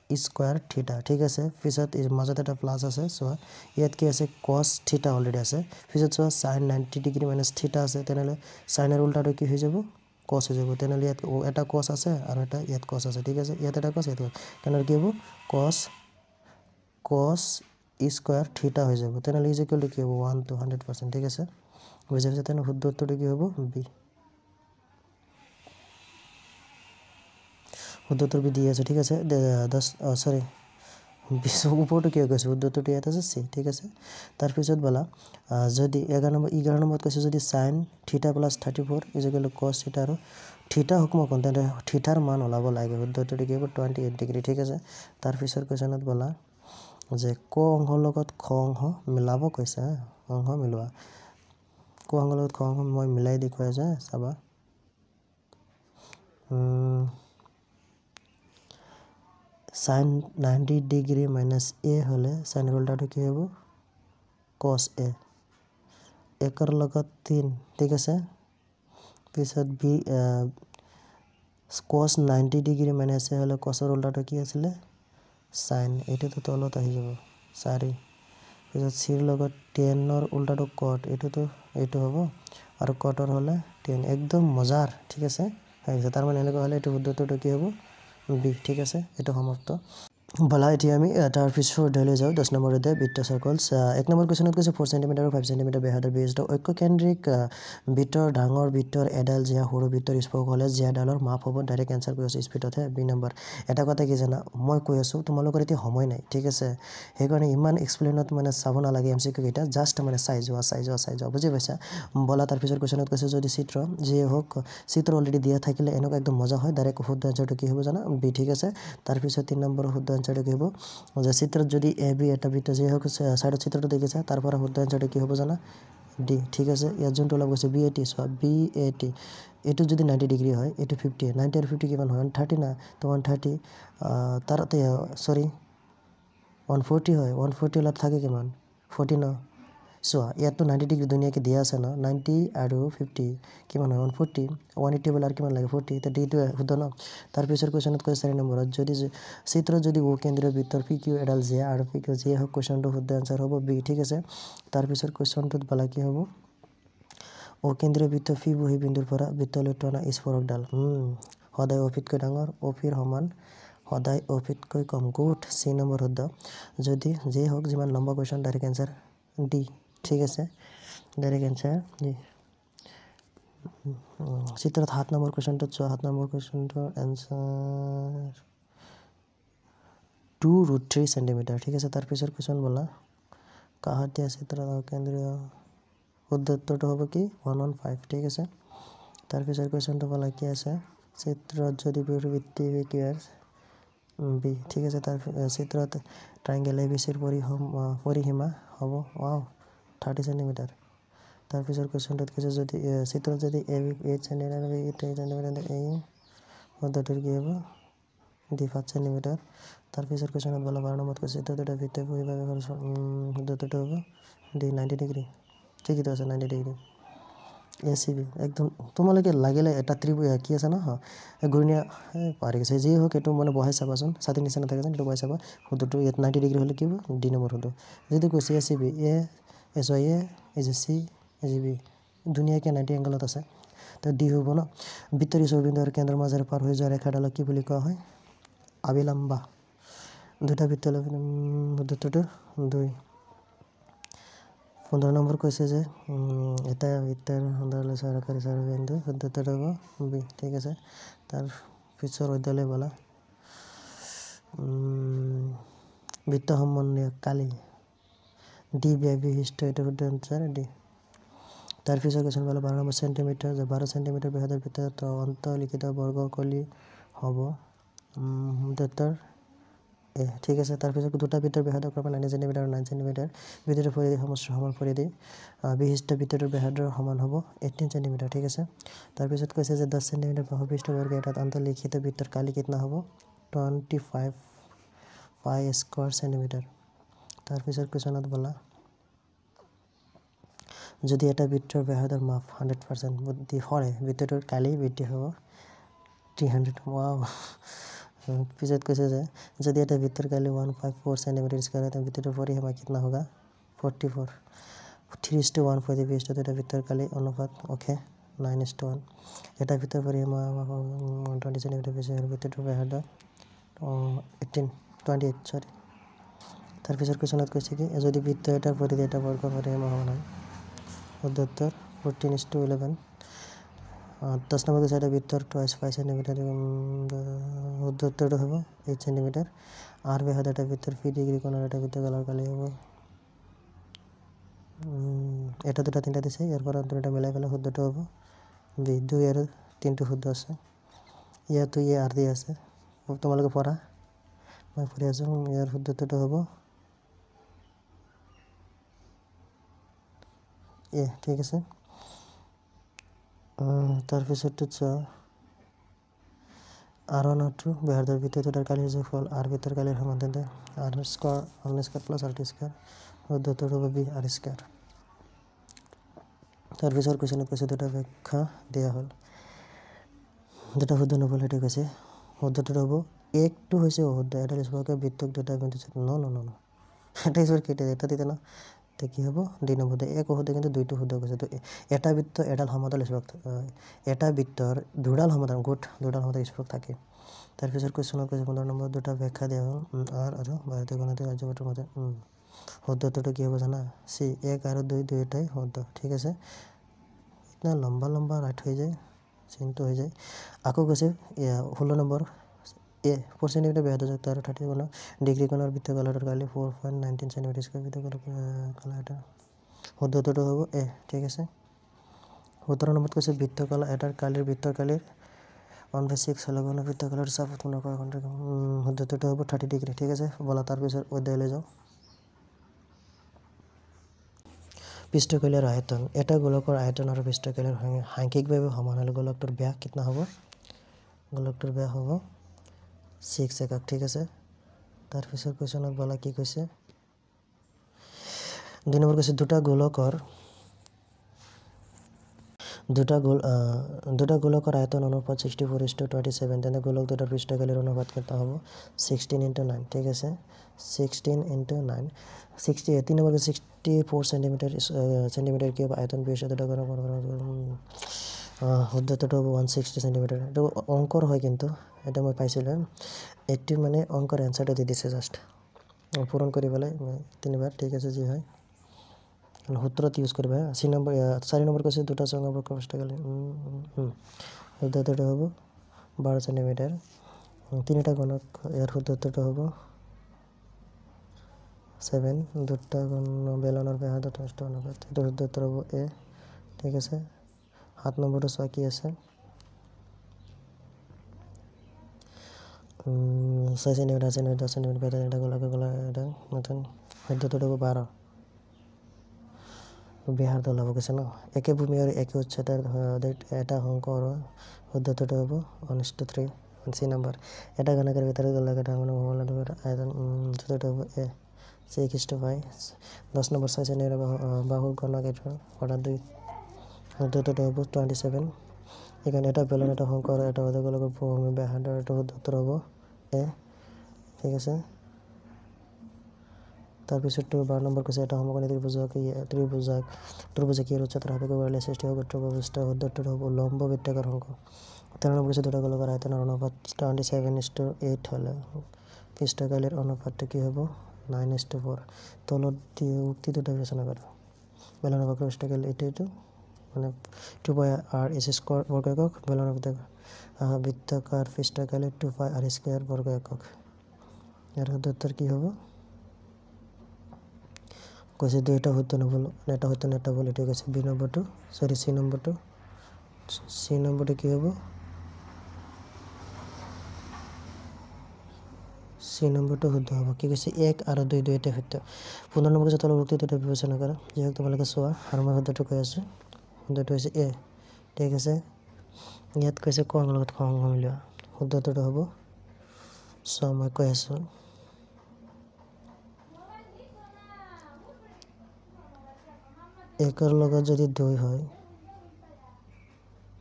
স্কয়াৰ θ ঠিক আছে পিছত এই মাজত এটা প্লাস আছে চোৱা ইয়াত কি আছে cos θ অলৰেডি আছে পিছত চোৱা sin 90° - θ আছে তেনেহলে sin এর উল্টাটো কি হৈ যাব cos হৈ যাব তেনেহলে ইয়াত এটা cos আছে আৰু এটা ইয়াত cos আছে ঠিক আছে ইয়াত এটা cos ইয়াত তেনেহলে কি হ'ব cos স্কয়ার θ হৈ যাব তেনেহলে ইকুয়াল টু কি হ'ব 1 to 100% ঠিক আছে বুঝা গৈছে তেনে শুদ্ধ উত্তৰটো কি হ'ব b শুদ্ধ উত্তৰ বি দি আছে ঠিক আছে 10 সৰি উপৰটো কি কৈছে শুদ্ধ উত্তৰটো ইয়াত আছে c ঠিক আছে তাৰ পিছত বলা যদি 11 নম্বৰত কৈছে যদি sin θ + 34 = cos θ আৰু θ সূক্ষ্মকোণ তেন্তে θ ৰ মান ওলাব লাগে শুদ্ধ উত্তৰটো কি হ'ব 28° ঠিক আছে তাৰ পিছৰ কোৱেশ্চনত বলা যে ক অংশৰ লগত খ অংশ মিলাব কৈছে অংশ মিলোৱা ক অংশৰ লগত খ অংশ মই মিলাই দেখুৱাই যায় চাবা sin 90° - a হলে sin এর উল্টাটো কি হ'ব cos a 1 লগত 3 ঠিক আছে পিছত বি cos 90 ডিগ্ৰী মানে আছে হলে cosৰ উল্টাটো কি আছিল sin এটাতো তলত আহি যাব 4 পিছত c লগত 10 ৰ উল্টাটো cot এইটো হ'ব আৰু cotৰ হলে 10 একদম মজাৰ ঠিক আছে তাৰ মানে এনেকুৱা হলে এইটো শুদ্ধটো কি হ'ব b ঠিক আছে এইটো সমাপ্ত বলা এতিয়া আমি তাৰ পিছৰ ডেলে যাও 10 নম্বৰ অধ্যায় বৃত্ত সাৰ্কলছ 1 নম্বৰ কোৱেশ্চনত কৈছে 4 cm আৰু 5 cm বেহাদৰ বিশিষ্ট ঐক্যকেন্দ্ৰিক বৃত্তৰ ডাঙৰ বৃত্তৰ এডাল জিয়া সৰু বৃত্তৰ স্পৰ্শ হলে জিয়াডালৰ মাপ হ'ব ডাইৰেক্ট এনসাৰ কৈ আছে স্পিডত হে বি নম্বৰ এটা কথা কি জানা মই কৈ আছো তোমালোকৰ এতিয়া সময় নাই ঠিক আছে হেকাৰণে ইমান এক্সপ্লেইনত মানে চাব নালাগে এমসিকিউ কেইটা জাস্ট মানে চাই যোৱা বুজি পাইছা বলা তাৰ পিছৰ কোৱেশ্চনত কৈছে যদি চিত্ৰ যে হোক চিত্ৰ অলৰেডি দিয়া থাকিলে এনেকুৱা একদম মজা হয় ডাইৰেক্ট শুদ্ধ আনসাৰটো কি হ'ব জানা বি ঠিক আছে তাৰ পিছত 3 নম্বৰ শুদ্ধ আনসাৰটো কি হ'ব যে চিত্ৰত যদি এ বি এটা বৃত্ত যে হোক সাইডৰ চিত্ৰটো দেখিছা তাৰ পৰা শুদ্ধ আনসাৰটো কি হ'ব জানা ডি ঠিক আছে ইয়াত যোনটো অলপ গৈছে BAT সো BAT এটো যদি 90 ডিগ্ৰী হয় এটো 50 90 আৰু 50 কিমান হয় 130 না তো 130 তারতে সরি 140 হয় 140 লত থাকে কিমান 40 না সো ইয়াতো 90 ডিগ্ৰী দুনিয়াকে দিয়া আছে না 90 আৰু 50 কিমান হয় 140 180 বলাৰ কিমান লাগে 40 তে ডি টো শুদ্ধ না তাৰ পিছৰ কোৱেশ্চনত কৈছে 4 নম্বৰত যদি চিত্ৰ যদি ও কেন্দ্ৰীয় বৃত্তৰ PQ এডাল জে আৰু PQ জে হক কোৱেশ্চনটো শুদ্ধ আনসাৰ হ'ব বি ঠিক আছে তাৰ পিছৰ কোৱেশ্চনটোত বলা কি হ'ব ও কেন্দ্ৰীয় বৃত্ত ফি বহি বিন্দুৰ পৰা বৃত্তলৈ টনা স্পৰ্শকডাল সদায় অফিতকৈ ডাঙৰ অফিৰ সমান সদায় অফিতকৈ কম গুড সি নম্বৰ শুদ্ধ যদি জে হক যিমান লম্বা কোৱেশ্চন ডাইৰেক্ট আনসাৰ ডি ঠিক আছে ডাইৰেক্ট আনসাৰ ডি চিত্ৰত 7 নম্বৰ কোৱেশ্চনটো 7 নম্বৰ কোৱেশ্চনটোৰ আনসাৰ 2√3 সেন্টিমিটাৰ ঠিক আছে তাৰ পিছৰ কোৱেশ্চন বলা কাহাত দিয়া চিত্ৰত কেন্দ্ৰীয় শুদ্ধ উত্তৰটো হ'ব কি 115 ঠিক আছে তাৰ পিছৰ কোৱেশ্চনটো বলা কি আছে চিত্ৰত যদি বৃত্তি কিয়াৰ বি ঠিক আছে তাৰ চিত্ৰত ট্ৰায়াঙ্গেল ABC ৰ পৰিসীমা হ'ব ওয়াও 30 সেন্টিমিটাৰ তাৰ পিছৰ কোৱেশ্চনটোত কৈছে যদি চিত্ৰত যদি AB 8 সেন্টিমিটাৰ আৰু 8 সেন্টিমিটাৰ এই শুদ্ধটোৰ কি হ'ব ডি 5 সেন্টিমিটাৰ তাৰ পিছৰ কোৱেশ্চনত বলা 12 নম্বৰ কৈছে চিত্ৰটোৰ ভিতৰত পৰিভাগে শুদ্ধটো হ'ব ডি 90 ডিগ্ৰী ঠিকই আছে 90 ডিগ্ৰী ACB একদম তোমালোকে লাগিলে এটা ত্ৰিভুজ কি আছে না ঘূৰ্ণীয়া পাৰি গৈছে যি হোক এটো মানে বহাই চাবাচোন সাথে নিচনা থাকে যেন এটো বহাই চাবা শুদ্ধটো 90 ডিগ্ৰী হলে কি হ'ব ডি নম্বৰ শুদ্ধ যদি কৈছে ACB A SYA ACC ACB দুনিয়াকে 90 এংগলত আছে তো ডি হ'ব না বৃত্তৰ বিন্দু আৰু কেন্দ্ৰৰ মাজেৰে পাৰ হৈ যোৱা ৰেখাডালক কি বুলি কোৱা হয় অবিলম্ব দুটা বৃত্তৰ শুদ্ধটো 2 15 নম্বৰ কৈছে যে এটা বৃত্তৰ সন্ধানলৈ সৰকাৰী বিন্দু শুদ্ধটো হ'ব বি ঠিক আছে তাৰ পিছৰ অধ্যায়লৈ বলা বৃত্ত সম্বন্ধীয় কালি ডি বিশিষ্ট এটা শুদ্ধ আনসাৰ ডি তাৰ পিছৰ কোৱেশ্চন বলা 12 নম্বৰ সেন্টিমিটাৰ যে 12 সেন্টিমিটাৰ ব্যাসৰ ভিতৰত অন্তৰ্লিখিত বৰ্গকলি হ'ব শুদ্ধতৰ এ ঠিক আছে তাৰ পিছত দুটা বৃত্তৰ ব্যাসাৰ্ধ ক্ৰমে 9 সেন্টিমিটাৰ আৰু 9 সেন্টিমিটাৰ বৃত্তৰ পৰিধি সমান পৰিধি বিশিষ্ট বৃত্তৰ ব্যাসাৰ্ধৰ সমান হ'ব 18 সেন্টিমিটাৰ ঠিক আছে তাৰ পিছত কৈছে যে 10 সেন্টিমিটাৰ বাহু পৃষ্ঠবৰ্গ এটা অন্তৰ্লিখিত বৃত্তৰ কালি কিतना হ'ব 25 পাই স্কয়াৰ সেন্টিমিটাৰ তাৰ পিছত কোৱেশ্চনত বলা যদি এটা বৃত্তৰ ব্যাসাৰ্ধৰ মাপ 100% বৃদ্ধি হয় বৃত্তটোৰ কালি বৃদ্ধি হ'ব 300 ওয়াও পিছত কৈছে যে যদি এটা বৃত্তৰ কালি 154 সেন্টিমিটাৰ স্কয়াৰ है तो বৃত্তটোৰ পৰিসীমা कितना होगा 44 3:1 45 तो এটা বৃত্তৰ কালি অনুপাত ওকে 9:1 এটা বৃত্তৰ পৰিসীমা 20 সেন্টিমিটাৰ বেশি আৰু বৃত্তটোৰ ব্যাসাৰ্ধ 28 সৰি তাৰ পিছৰ কোৱেশ্চনত কৈছে কি যদি বৃত্ত এটাৰ পৰিধি এটা বৰ্গ পৰিসীমা সমান হয় শুদ্ধতৰ 14:11 10 নম্বৰ কৈছে এটা বৃত্তৰ 5 সেন্টিমিটাৰ শুদ্ধটো হ'ব 8 সেন্টিমিটাৰ আৰ ব্যাসাৰ্ধ এটা বৃত্তৰ পি ডিগ্ৰী কোণৰ এটা বৃত্তগলৰ কালি হ'ব এটা দুটা তিনটা দিছে ইয়াৰ পৰা দুটা মিলাই পেলাই শুদ্ধটো হ'ব বি 2 আৰু 3টো শুদ্ধ আছে ইয়াতো আৰ দি আছে তোমালোকে পঢ়া মই পঢ়ি আছো ইয়াৰ শুদ্ধটো হ'ব এ ঠিক আছে তাৰ পিছৰটো R1 ব্যাসাৰ্ধৰ বৃত্তটোৰ কালিৰ যোগফল R বৃত্তৰ কালিৰ সমান তেন্তে R square plus RT square শুদ্ধটো হ'ব বি R স্কয়াৰ তাৰপিছত কুৱেশ্যনত কৈছে দুটা ব্যাখ্যা দিয়া হ'ল দুটা শুদ্ধ নকল সেইটো কৈছে শুদ্ধটো হ'ব একটো হৈছে অশুদ্ধ এটা লিখিবকে বৃত্তক দুটা বিন্দু ন এটা হিচাপে কেইটা এটা দিতে না তে কি হ'ব দুই নম্বৰতে এক অশুদ্ধ কিন্তু দুইটো শুদ্ধ কৈছে তো এটা বৃত্ত এডাল সমান্তৰাল লিখিব এটা বৃত্তৰ দুডাল সমান্তৰাল গোট দুডাল সমান্তৰাল লিখিব থাকে তাৰপিছত কুৱেশ্যনত কৈছে 15 নম্বৰ দুটা ব্যাখ্যা দিয়া হ'ল আৰ আৰু ভাৰতীয় গণিত কাৰ্যপত্ৰৰ মতে শুদ্ধটো কি হ'ব জানা সি 1 আৰু 2 দুইটাই শুদ্ধ ঠিক আছে ইতনা লম্বা ৰাইট হৈ যায় চিনটো হৈ যায় আকৌ কৈছে 16 নম্বৰ এ 4 সেন্টিমিটার ব্যাসার্ধ যুক্ত আর 30 কোণ ডিগ্রি কোণের বৃত্তকালের কালি 4.19 সেন্টিমিটার স্কয়ার বৃত্তকালের শুদ্ধটো হ'ব এ ঠিক আছে 17 নম্বৰত কৈছে বৃত্তকাল এটাৰ কালিৰ বৃত্তকালিৰ 1/6 হলে কোণ বৃত্তকালেৰ চাপ উৎপন্ন কৰা কোণটো শুদ্ধটো হ'ব 30 ডিগ্ৰী ঠিক আছে বলা তাৰপিছত অধ্যায়লৈ যাওঁ পৃষ্ঠকালীৰ আয়তন এটা গোলকৰ আয়তন আৰু পৃষ্ঠকালীৰ সাংখ্যিকভাৱে সমান হলে গোলকটোৰ ব্যাস কিतना হ'ব গোলকটোৰ ব্যাস হ'ব 6 একক ঠিক আছে তাৰপিছত কোৱেশ্যনত বলা কি কৈছে 2 নম্বৰ কৈছে দুটা গোলকৰ আয়তন অনুপাত 64:27 তেনে গোলক দুটাৰ পৃষ্ঠকালীৰ অনুপাত কিমান হ'ব 16:9 ঠিক আছে 16:9 3 নম্বৰ 64 সেন্টিমিটাৰ কি হ'ব আয়তন বিশিষ্ট দুটা গোলক শুদ্ধটো হ'ব 160 সেন্টিমিটাৰ এটা অংকৰ হয় কিন্তু এটা মই পাইছিলোঁ এটি মানে অংকৰ এনসাৰটো দি দিছে জাস্ট পূৰণ কৰিবলৈ তিনিবাৰ ঠিক আছে যি হয় সূত্ৰত ইউজ কৰিবা 4 নম্বৰ কৈছে দুটা সংখ্যক পৃষ্ঠকালী শুদ্ধটো হ'ব 12 সেন্টিমিটাৰ তিনিটা গণক ইয়াৰ শুদ্ধটো হ'ব 7 দুটা গণ বেলনৰ ব্যাসাৰ্ধ যথেষ্ট অনুপাত এটা শুদ্ধটো হ'ব এ ঠিক আছে 7 নম্বৰটো চোৱা কি আছে 6 সেন্টিমিটাৰ 10 সেন্টিমিটাৰ এটা গোলক এটা মতন শুদ্ধটো হ'ব 12 ব্যাসাৰ্ধ লাভ কৈছে ন একে ভূমি আৰু একে উচ্চতাৰ এটা শংকৰ শুদ্ধটো হ'ব 1:3 সি নম্বৰ এটা ঘনকেৰ ভিতৰত গোলক এটা আয়তন শুদ্ধটো হ'ব এ 6:5 10 নম্বৰ 6 সেন্টিমিটাৰ বাহুৰ ঘনক এটা 2 শুদ্ধটো হ'ব 27 এখানে এটা বেলন এটা শংকৰ এটা গোলকৰ ভূমি ব্যাসাৰ্ধ এটা শুদ্ধটো হ'ব এ ঠিক আছে তাৰপিছত 12 নম্বৰ কৈছে এটা সমকোণী ত্ৰিভুজক কি উচ্চতাৰ সাপেক্ষে কৰিলে সৃষ্টি হ'ব ক্ষেত্ৰপ্ৰস্থ শুদ্ধটো হ'ব লম্ব বৃত্তাকাৰ শংকু 13 নম্বৰ কৈছে দুটা গোলকৰ আয়তনৰ অনুপাত 27:8 হলে পৃষ্ঠকালীৰ অনুপাতটো কি হ'ব 9:4 তলত দিয়ে উক্তি দুটা বিবেচনা কৰা বেলনৰ বক্ৰ পৃষ্ঠকালী এইটো মানে 2πr² বৰ্গ একক বেলনৰ বৃত্তাকাৰ পৃষ্ঠকালী 2πr² বৰ্গ একক ইয়াৰ শুদ্ধটোৰ কি হ'ব কৈছে দুইটা শুদ্ধ নবল এটা শুদ্ধ নেটা বল এটাই কৈছে বি নম্বৰটো সৰি সি নম্বৰটো কি হ'ব সি নম্বৰটো শুদ্ধ হ'ব কি কৈছে 1 আৰু 2 দুইটা শুদ্ধ 15 নম্বৰ কৈছে তলৰ উক্তি দুটা বিবেচনা কৰা যেহেতু তোমালোকে চোৱা আৰু মই শুদ্ধটো কৈ আছো শুদ্ধটো হৈছে এ ঠিক আছে ইয়াত কৈছে কোন লগত সংগ মিলোৱা শুদ্ধটো হ'ব মই কৈ আছো একৰ লগত যদি 2 হয়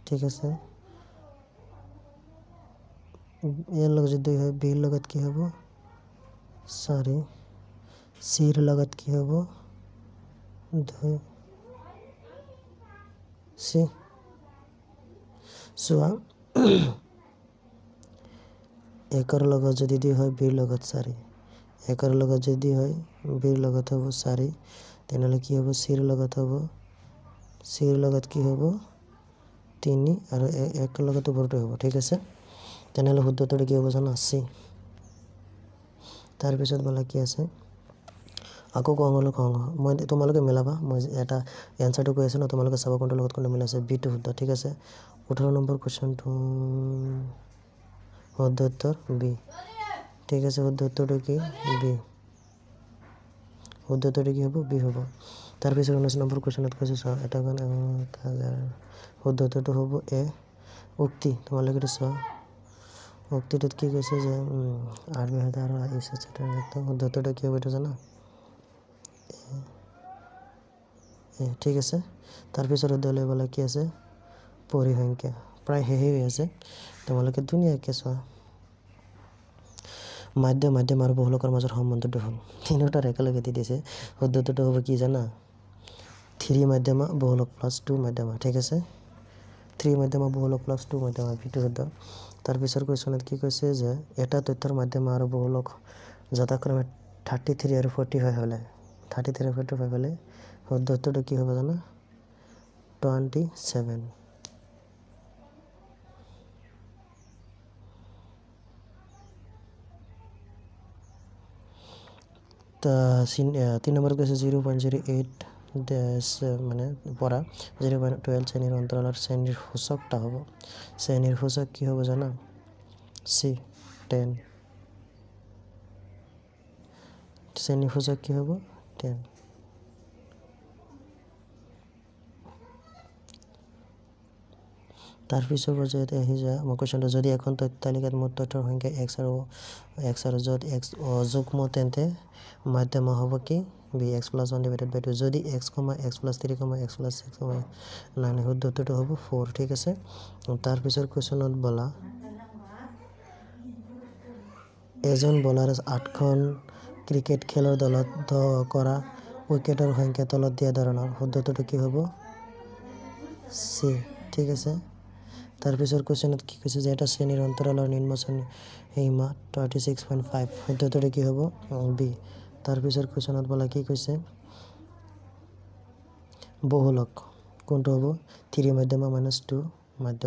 ঠিক আছে এৰ লগত যদি 2 হয় বিৰ লগত কি হ'ব 4 সিৰ লগত কি হ'ব 2 সি সোয়া একৰ লগত যদি 2 হয় বিৰ লগত 4 একৰ লগত যদি হয় বিৰ লগত হ'ব 4 তেনেহলে কি হ'ব সিৰ লগত কি হ'ব 3 আৰু একৰ লগত বৰ্গ হ'ব ঠিক আছে তেনেহলে শুদ্ধটো কি হ'ব জানা সি তাৰ পিছত বলা কি আছে আকৌ কোনগুলো খং মই তোমালোকে মিলাবা মই এটা এনসারটো কৈ আছে ন তোমালোকে চাবা কোনটো লগত কোনটো মিলাছে বি টো শুদ্ধ ঠিক আছে 18 নম্বৰ কোশ্চেনটো শুদ্ধ বি ঠিক আছে শুদ্ধটো কি বি শুদ্ধটো কি হ'ব বি হ'ব তাৰ পিছত 19 নম্বৰ কোশ্চেনত কৈছে এটা গান শুদ্ধটো হ'ব এ উক্তি তোমালোকে চোৱা উক্তিটোত কি কৈছে যে আর বিহার আর এসে সেটা একদম শুদ্ধটো কি হবে এটা জানা ঠিক আছে তাৰপিছত উদ্যালয় বলা কি আছে পৰিসংখ্যা প্ৰায় হেহে হৈ আছে তোমালোকে ধুনীয়াকৈ চোৱা মাধ্যম আৰু বহুলকৰ মাজৰ সম্বন্ধটো হ'ল তিনিটাৰ একেলগে দি দিছে শুদ্ধটো হ'ব কি জানা 3 মাধ্যমা বহুলক প্লাস 2 মাধ্যমা ঠিক আছে 3 মাধ্যমা বহুলক প্লাস 2 মাধ্যমা ভিটো শুদ্ধ তাৰপিছৰ কোৱেশ্যনত কি কৈছে যে এটা তথ্যৰ মাধ্যমা আৰু বহুলক যথাক্ৰমে 33 আৰু 45 হলে 33 আৰু 45 হলে শুদ্ধটো কি হ'ব জানা 27 তিন নম্বৰ কৈছে 0.08 মানে পৰা 0.12 শ্ৰেণীৰ অন্তৰালৰ শ্ৰেণীৰ সূচকটা হ'ব শ্ৰেণীৰ সূচক কি হ'ব জানা সি 10 শ্ৰেণীৰ সূচক কি হ'ব 10 তাৰপিছৰ পৰ্যায়ত আহি যায় মই কোৱেশ্যনটো যদি এখন তথ্য তালিকাত মুঠ তথ্যৰ সংখ্যা x আৰু য'ত x অযুগ্ম তেন্তে মাধ্যমা হ'ব কি b x + 1 / 2 যদি x, x + 3, x + 6, 9 শুদ্ধটো হ'ব 4 ঠিক আছে তাৰপিছৰ কোৱেশ্যনত বলা এজন বলাৰে 8খন ক্ৰিকেট খেলৰ দলত কৰা উইকেটৰ সংখ্যা তলত দিয়া ধৰণৰ শুদ্ধটো কি হ'ব c ঠিক আছে তাৰপিছৰ কোৱেশ্যনত কি কৈছে যে এটা শ্ৰেণীৰ অন্তৰালৰ নিম্ন শ্ৰেণীৰ সীমা 36.5 শুদ্ধটো কি হ'ব b তাৰপিছৰ কোৱেশ্যনত বলা কি কৈছে বহুলক কোনটো হ'ব 3 মাধ্যমা - 2 মাধ্য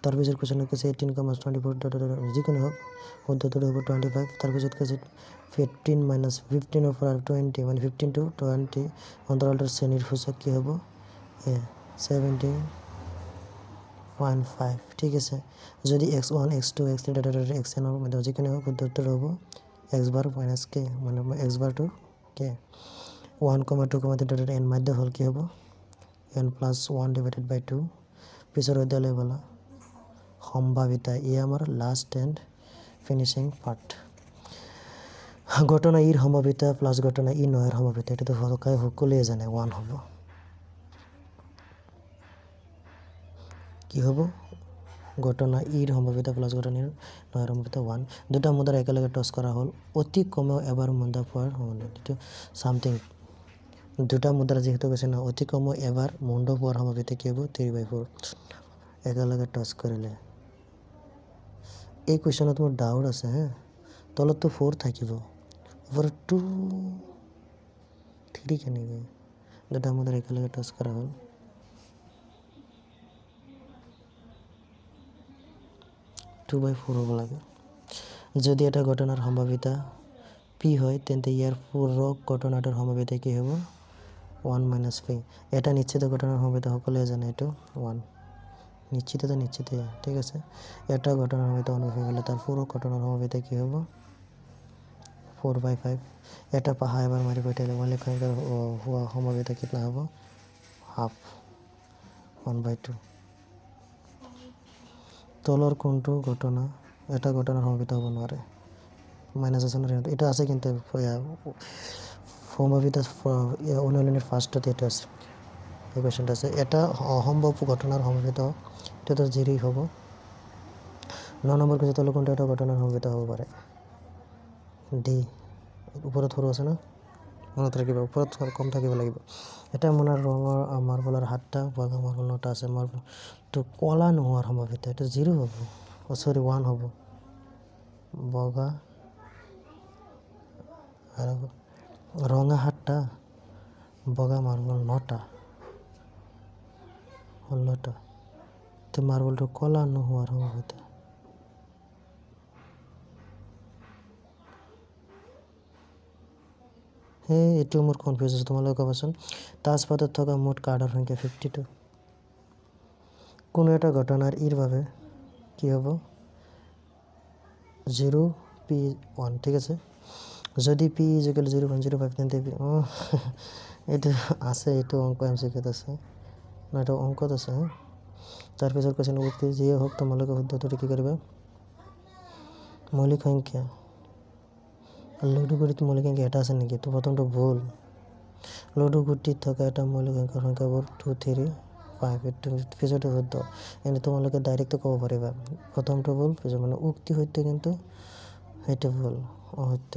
তাৰপিছৰ কোৱেশ্যনত কৈছে 18, 24 যিকোনো হওক শুদ্ধটো হ'ব 25 তাৰপিছত কৈছে 15 - 15 ৰ পৰা 20 মানে 15 to 20 অন্তৰালটোৰ শ্ৰেণীৰ সূচক কি হ'ব 17.5 ঠিক আছে যদি x1 x2 x3 xn ৰ মধ্যে যিকোনো হওক শুদ্ধটো হ'ব x bar minus k মানে x bar to k 1, 2, 3 n মধ্য হল কি হ'ব n + 1 / 2 পিছৰ অধ্যায় বলা সম্ভাৱিতা আমাৰ লাষ্ট এণ্ড ফিনিশিং পাৰ্ট ঘটনা ইৰ সম্ভাৱিতা প্লাস ঘটনা ই নয়ৰ সম্ভাৱিতা এটাতো সকলোৱে জানে 1 হ'ব কি হ'ব ঘটনা ইৰ সম্ভাৱিতা প্লাস ঘটনা ইৰ নয়ৰ সম্ভাৱিতা 1 দুটা মুদ্ৰা একেলগে টছ কৰা হ'ল অতি কমেও এবাৰ মুদ্ৰা পোৱাৰ সম্ভাৱনা এটো সামথিং দুটা মুদ্ৰা যেহেতু কৈছে না অতি কমেও এবাৰ মুদ্ৰা পোৱাৰ সম্ভাৱনা কি হ'ব 3/4 একেলগে টছ কৰিলে এই কোৱেশ্যনত মোৰ ডাউট আছে হে তলতো 4 থাকিব ওপৰত 2 3 কেনেকৈ দুটা মুদ্ৰা একেলগে টছ কৰা হ'ল 2/4 হ'ব লাগে যদি এটা ঘটনাৰ সম্ভাৱিতা p হয় তেন্তে ইয়াৰ পূৰক ঘটনাটোৰ সম্ভাৱিতা কি হ'ব 1 - p এটা নিশ্চিত ঘটনাৰ সম্ভাৱিতা সকলোৱে জানে এটো 1 নিশ্চিত ঠিক আছে এটা ঘটনাৰ সম্ভাৱিতা অনুভৱ হ'লে তাৰ পূৰক ঘটনাৰ সম্ভাৱিতা কি হ'ব 4/5 এটা পাহা এবাৰ মাৰি পঠালে মালিক হোৱা সম্ভাৱিতা কিতনা হ'ব হাফ 1/2 তলৰ কোনটো ঘটনা এটা ঘটনাৰ সম্ভাৱিতা হ'ব নোৱাৰে মাইনাস আছে না এটা আছে কিন্তু সম্ভাৱিতা অনুলিনিৰ ফাৰ্ষ্টত এটা আছে এই কোৱেশ্যনটা আছে এটা অসম্ভৱ ঘটনাৰ সম্ভাৱিতা এটা 0 হ'ব 9 নম্বৰ কৈছে তলৰ কোনটো এটা ঘটনাৰ সম্ভাৱিতা হ'ব পাৰে ডি ওপৰত সৰু আছে না মনত ৰাখিবা ওপৰত কম থাকিব লাগিব এটা মনৰ ৰঙৰ মাৰ্বলৰ 7টা বগা মাৰ্বল 9টা আছে মাৰ্বলটো কলা নোহোৱাৰ সম্ভাৱিতা এটা 0 হ'ব সৰি 1 হ'ব বগা আৰু ৰঙা 7টা বগা মাৰ্বল 9টা 16টা তো মাৰ্বলটো কলা নোহোৱাৰ সম্ভাৱিতা hey এটো মোৰ কনফিউজ আছে তোমালোকে কবাচোন তাজপাতত থকা মোট কাৰ্ডৰ সংখ্যা 52 কোনো এটা ঘটনাৰ ইৰ বাবে কি হ'ব 0p1 ঠিক আছে যদি p = 0.05 তেন্তে এটো আছে এটো অংক এমসিকিউত আছে না এটা অংকত আছে তাৰ পিছৰ কোৱেশ্যন উত্তৰ যি হোক তোমালোকে শুদ্ধটো কি কৰিবা মৌলিক সংখ্যা লুডু কৰি মৌলিক সংখ্যা এটা আছে নেকি তো প্ৰথমটো ভুল লুডু গুটিত থকা এটা মৌলিক সংখ্যাৰ সংখ্যাবোৰ 2 3 5 এইটো পিছতো শুদ্ধ এনে তোমালোকে ডাইৰেক্ট ক'ব পাৰিবা প্ৰথমটো ভুল পিছত মানে উক্তি সত্য কিন্তু সেইটো ভুল অসত্য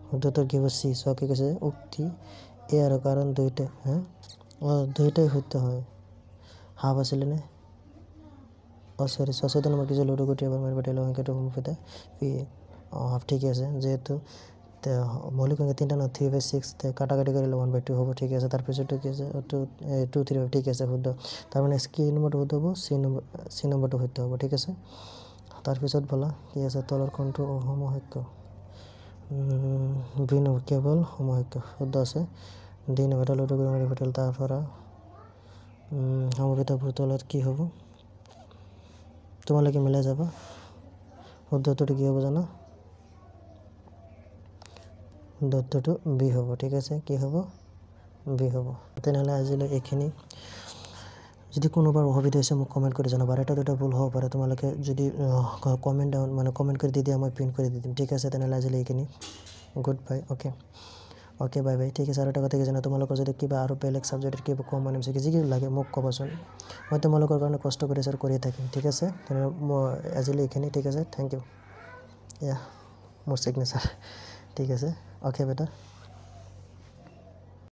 শুদ্ধটো কি হ'ব চি সকি কৈছে উক্তি এ আৰু কাৰণ দুইটা দুইটাই সত্য হয় হাফ আছিলে নে সৰি সচেতন নম্বৰ কিছু লুডু গুটি এবাৰ মাৰিব দিলে সংখ্যাটো সম্পূৰ্ণ পি হাফ ঠিকই আছে যেহেতু মৌলিক সংখ্যা 3টা না 3/6 কাটাকাটি কৰিলে 1/2 হ'ব ঠিক আছে তাৰপিছতো কি আছে 2 3 ঠিক আছে শুদ্ধ তাৰ মানে কি নম্বৰটো শুদ্ধ হ'ব সি নম্বৰটো শুদ্ধ হ'ব ঠিক আছে তাৰপিছত বলা কি আছে তলৰ কোনটো সমসংখ্য বি নম্বৰ কেৱল সমসংখ্য শুদ্ধ আছে ডি নম্বৰ লুডু গুটি মাৰিব দিলে তাৰ পৰা সমবেত তলত কি হ'ব তোমালোকে মিলাই যাবা শুদ্ধটো কি হ'ব জানা শুদ্ধটো বি হ'ব ঠিক আছে কি হ'ব বি হ'ব তেনেহ'লে আজিলৈ এইখিনি যদি কোনোবাৰ অসুবিধা হৈছে মোক কমেণ্ট কৰি জনাবা এটা দুটা ভুল হ'ব পাৰে তোমালোকে যদি কমেণ্ট ডাউন মানে কমেণ্ট কৰি দি দিয়া মই প্ৰিণ্ট কৰি দি দিম ঠিক আছে তেনেহ'লে আজিলৈ এইখিনি good bye okay bye bye ঠিক আছে আৰু এটা কথা কি জানা তোমালোকৰ যদি কিবা আৰু বেলেগ সাবজেক্টৰ কিবা কম মানে যি লাগে মোক ক'বচোন মই তোমালোকৰ কাৰণে কষ্ট কৰি আছোঁ কৰি থাকিম ঠিক আছে তেনেহ'লে মই আজিলৈ এইখিনি ঠিক আছে থেংক ইউ মোৰ সিগনেচাৰ ঠিক আছে ওকে বেটা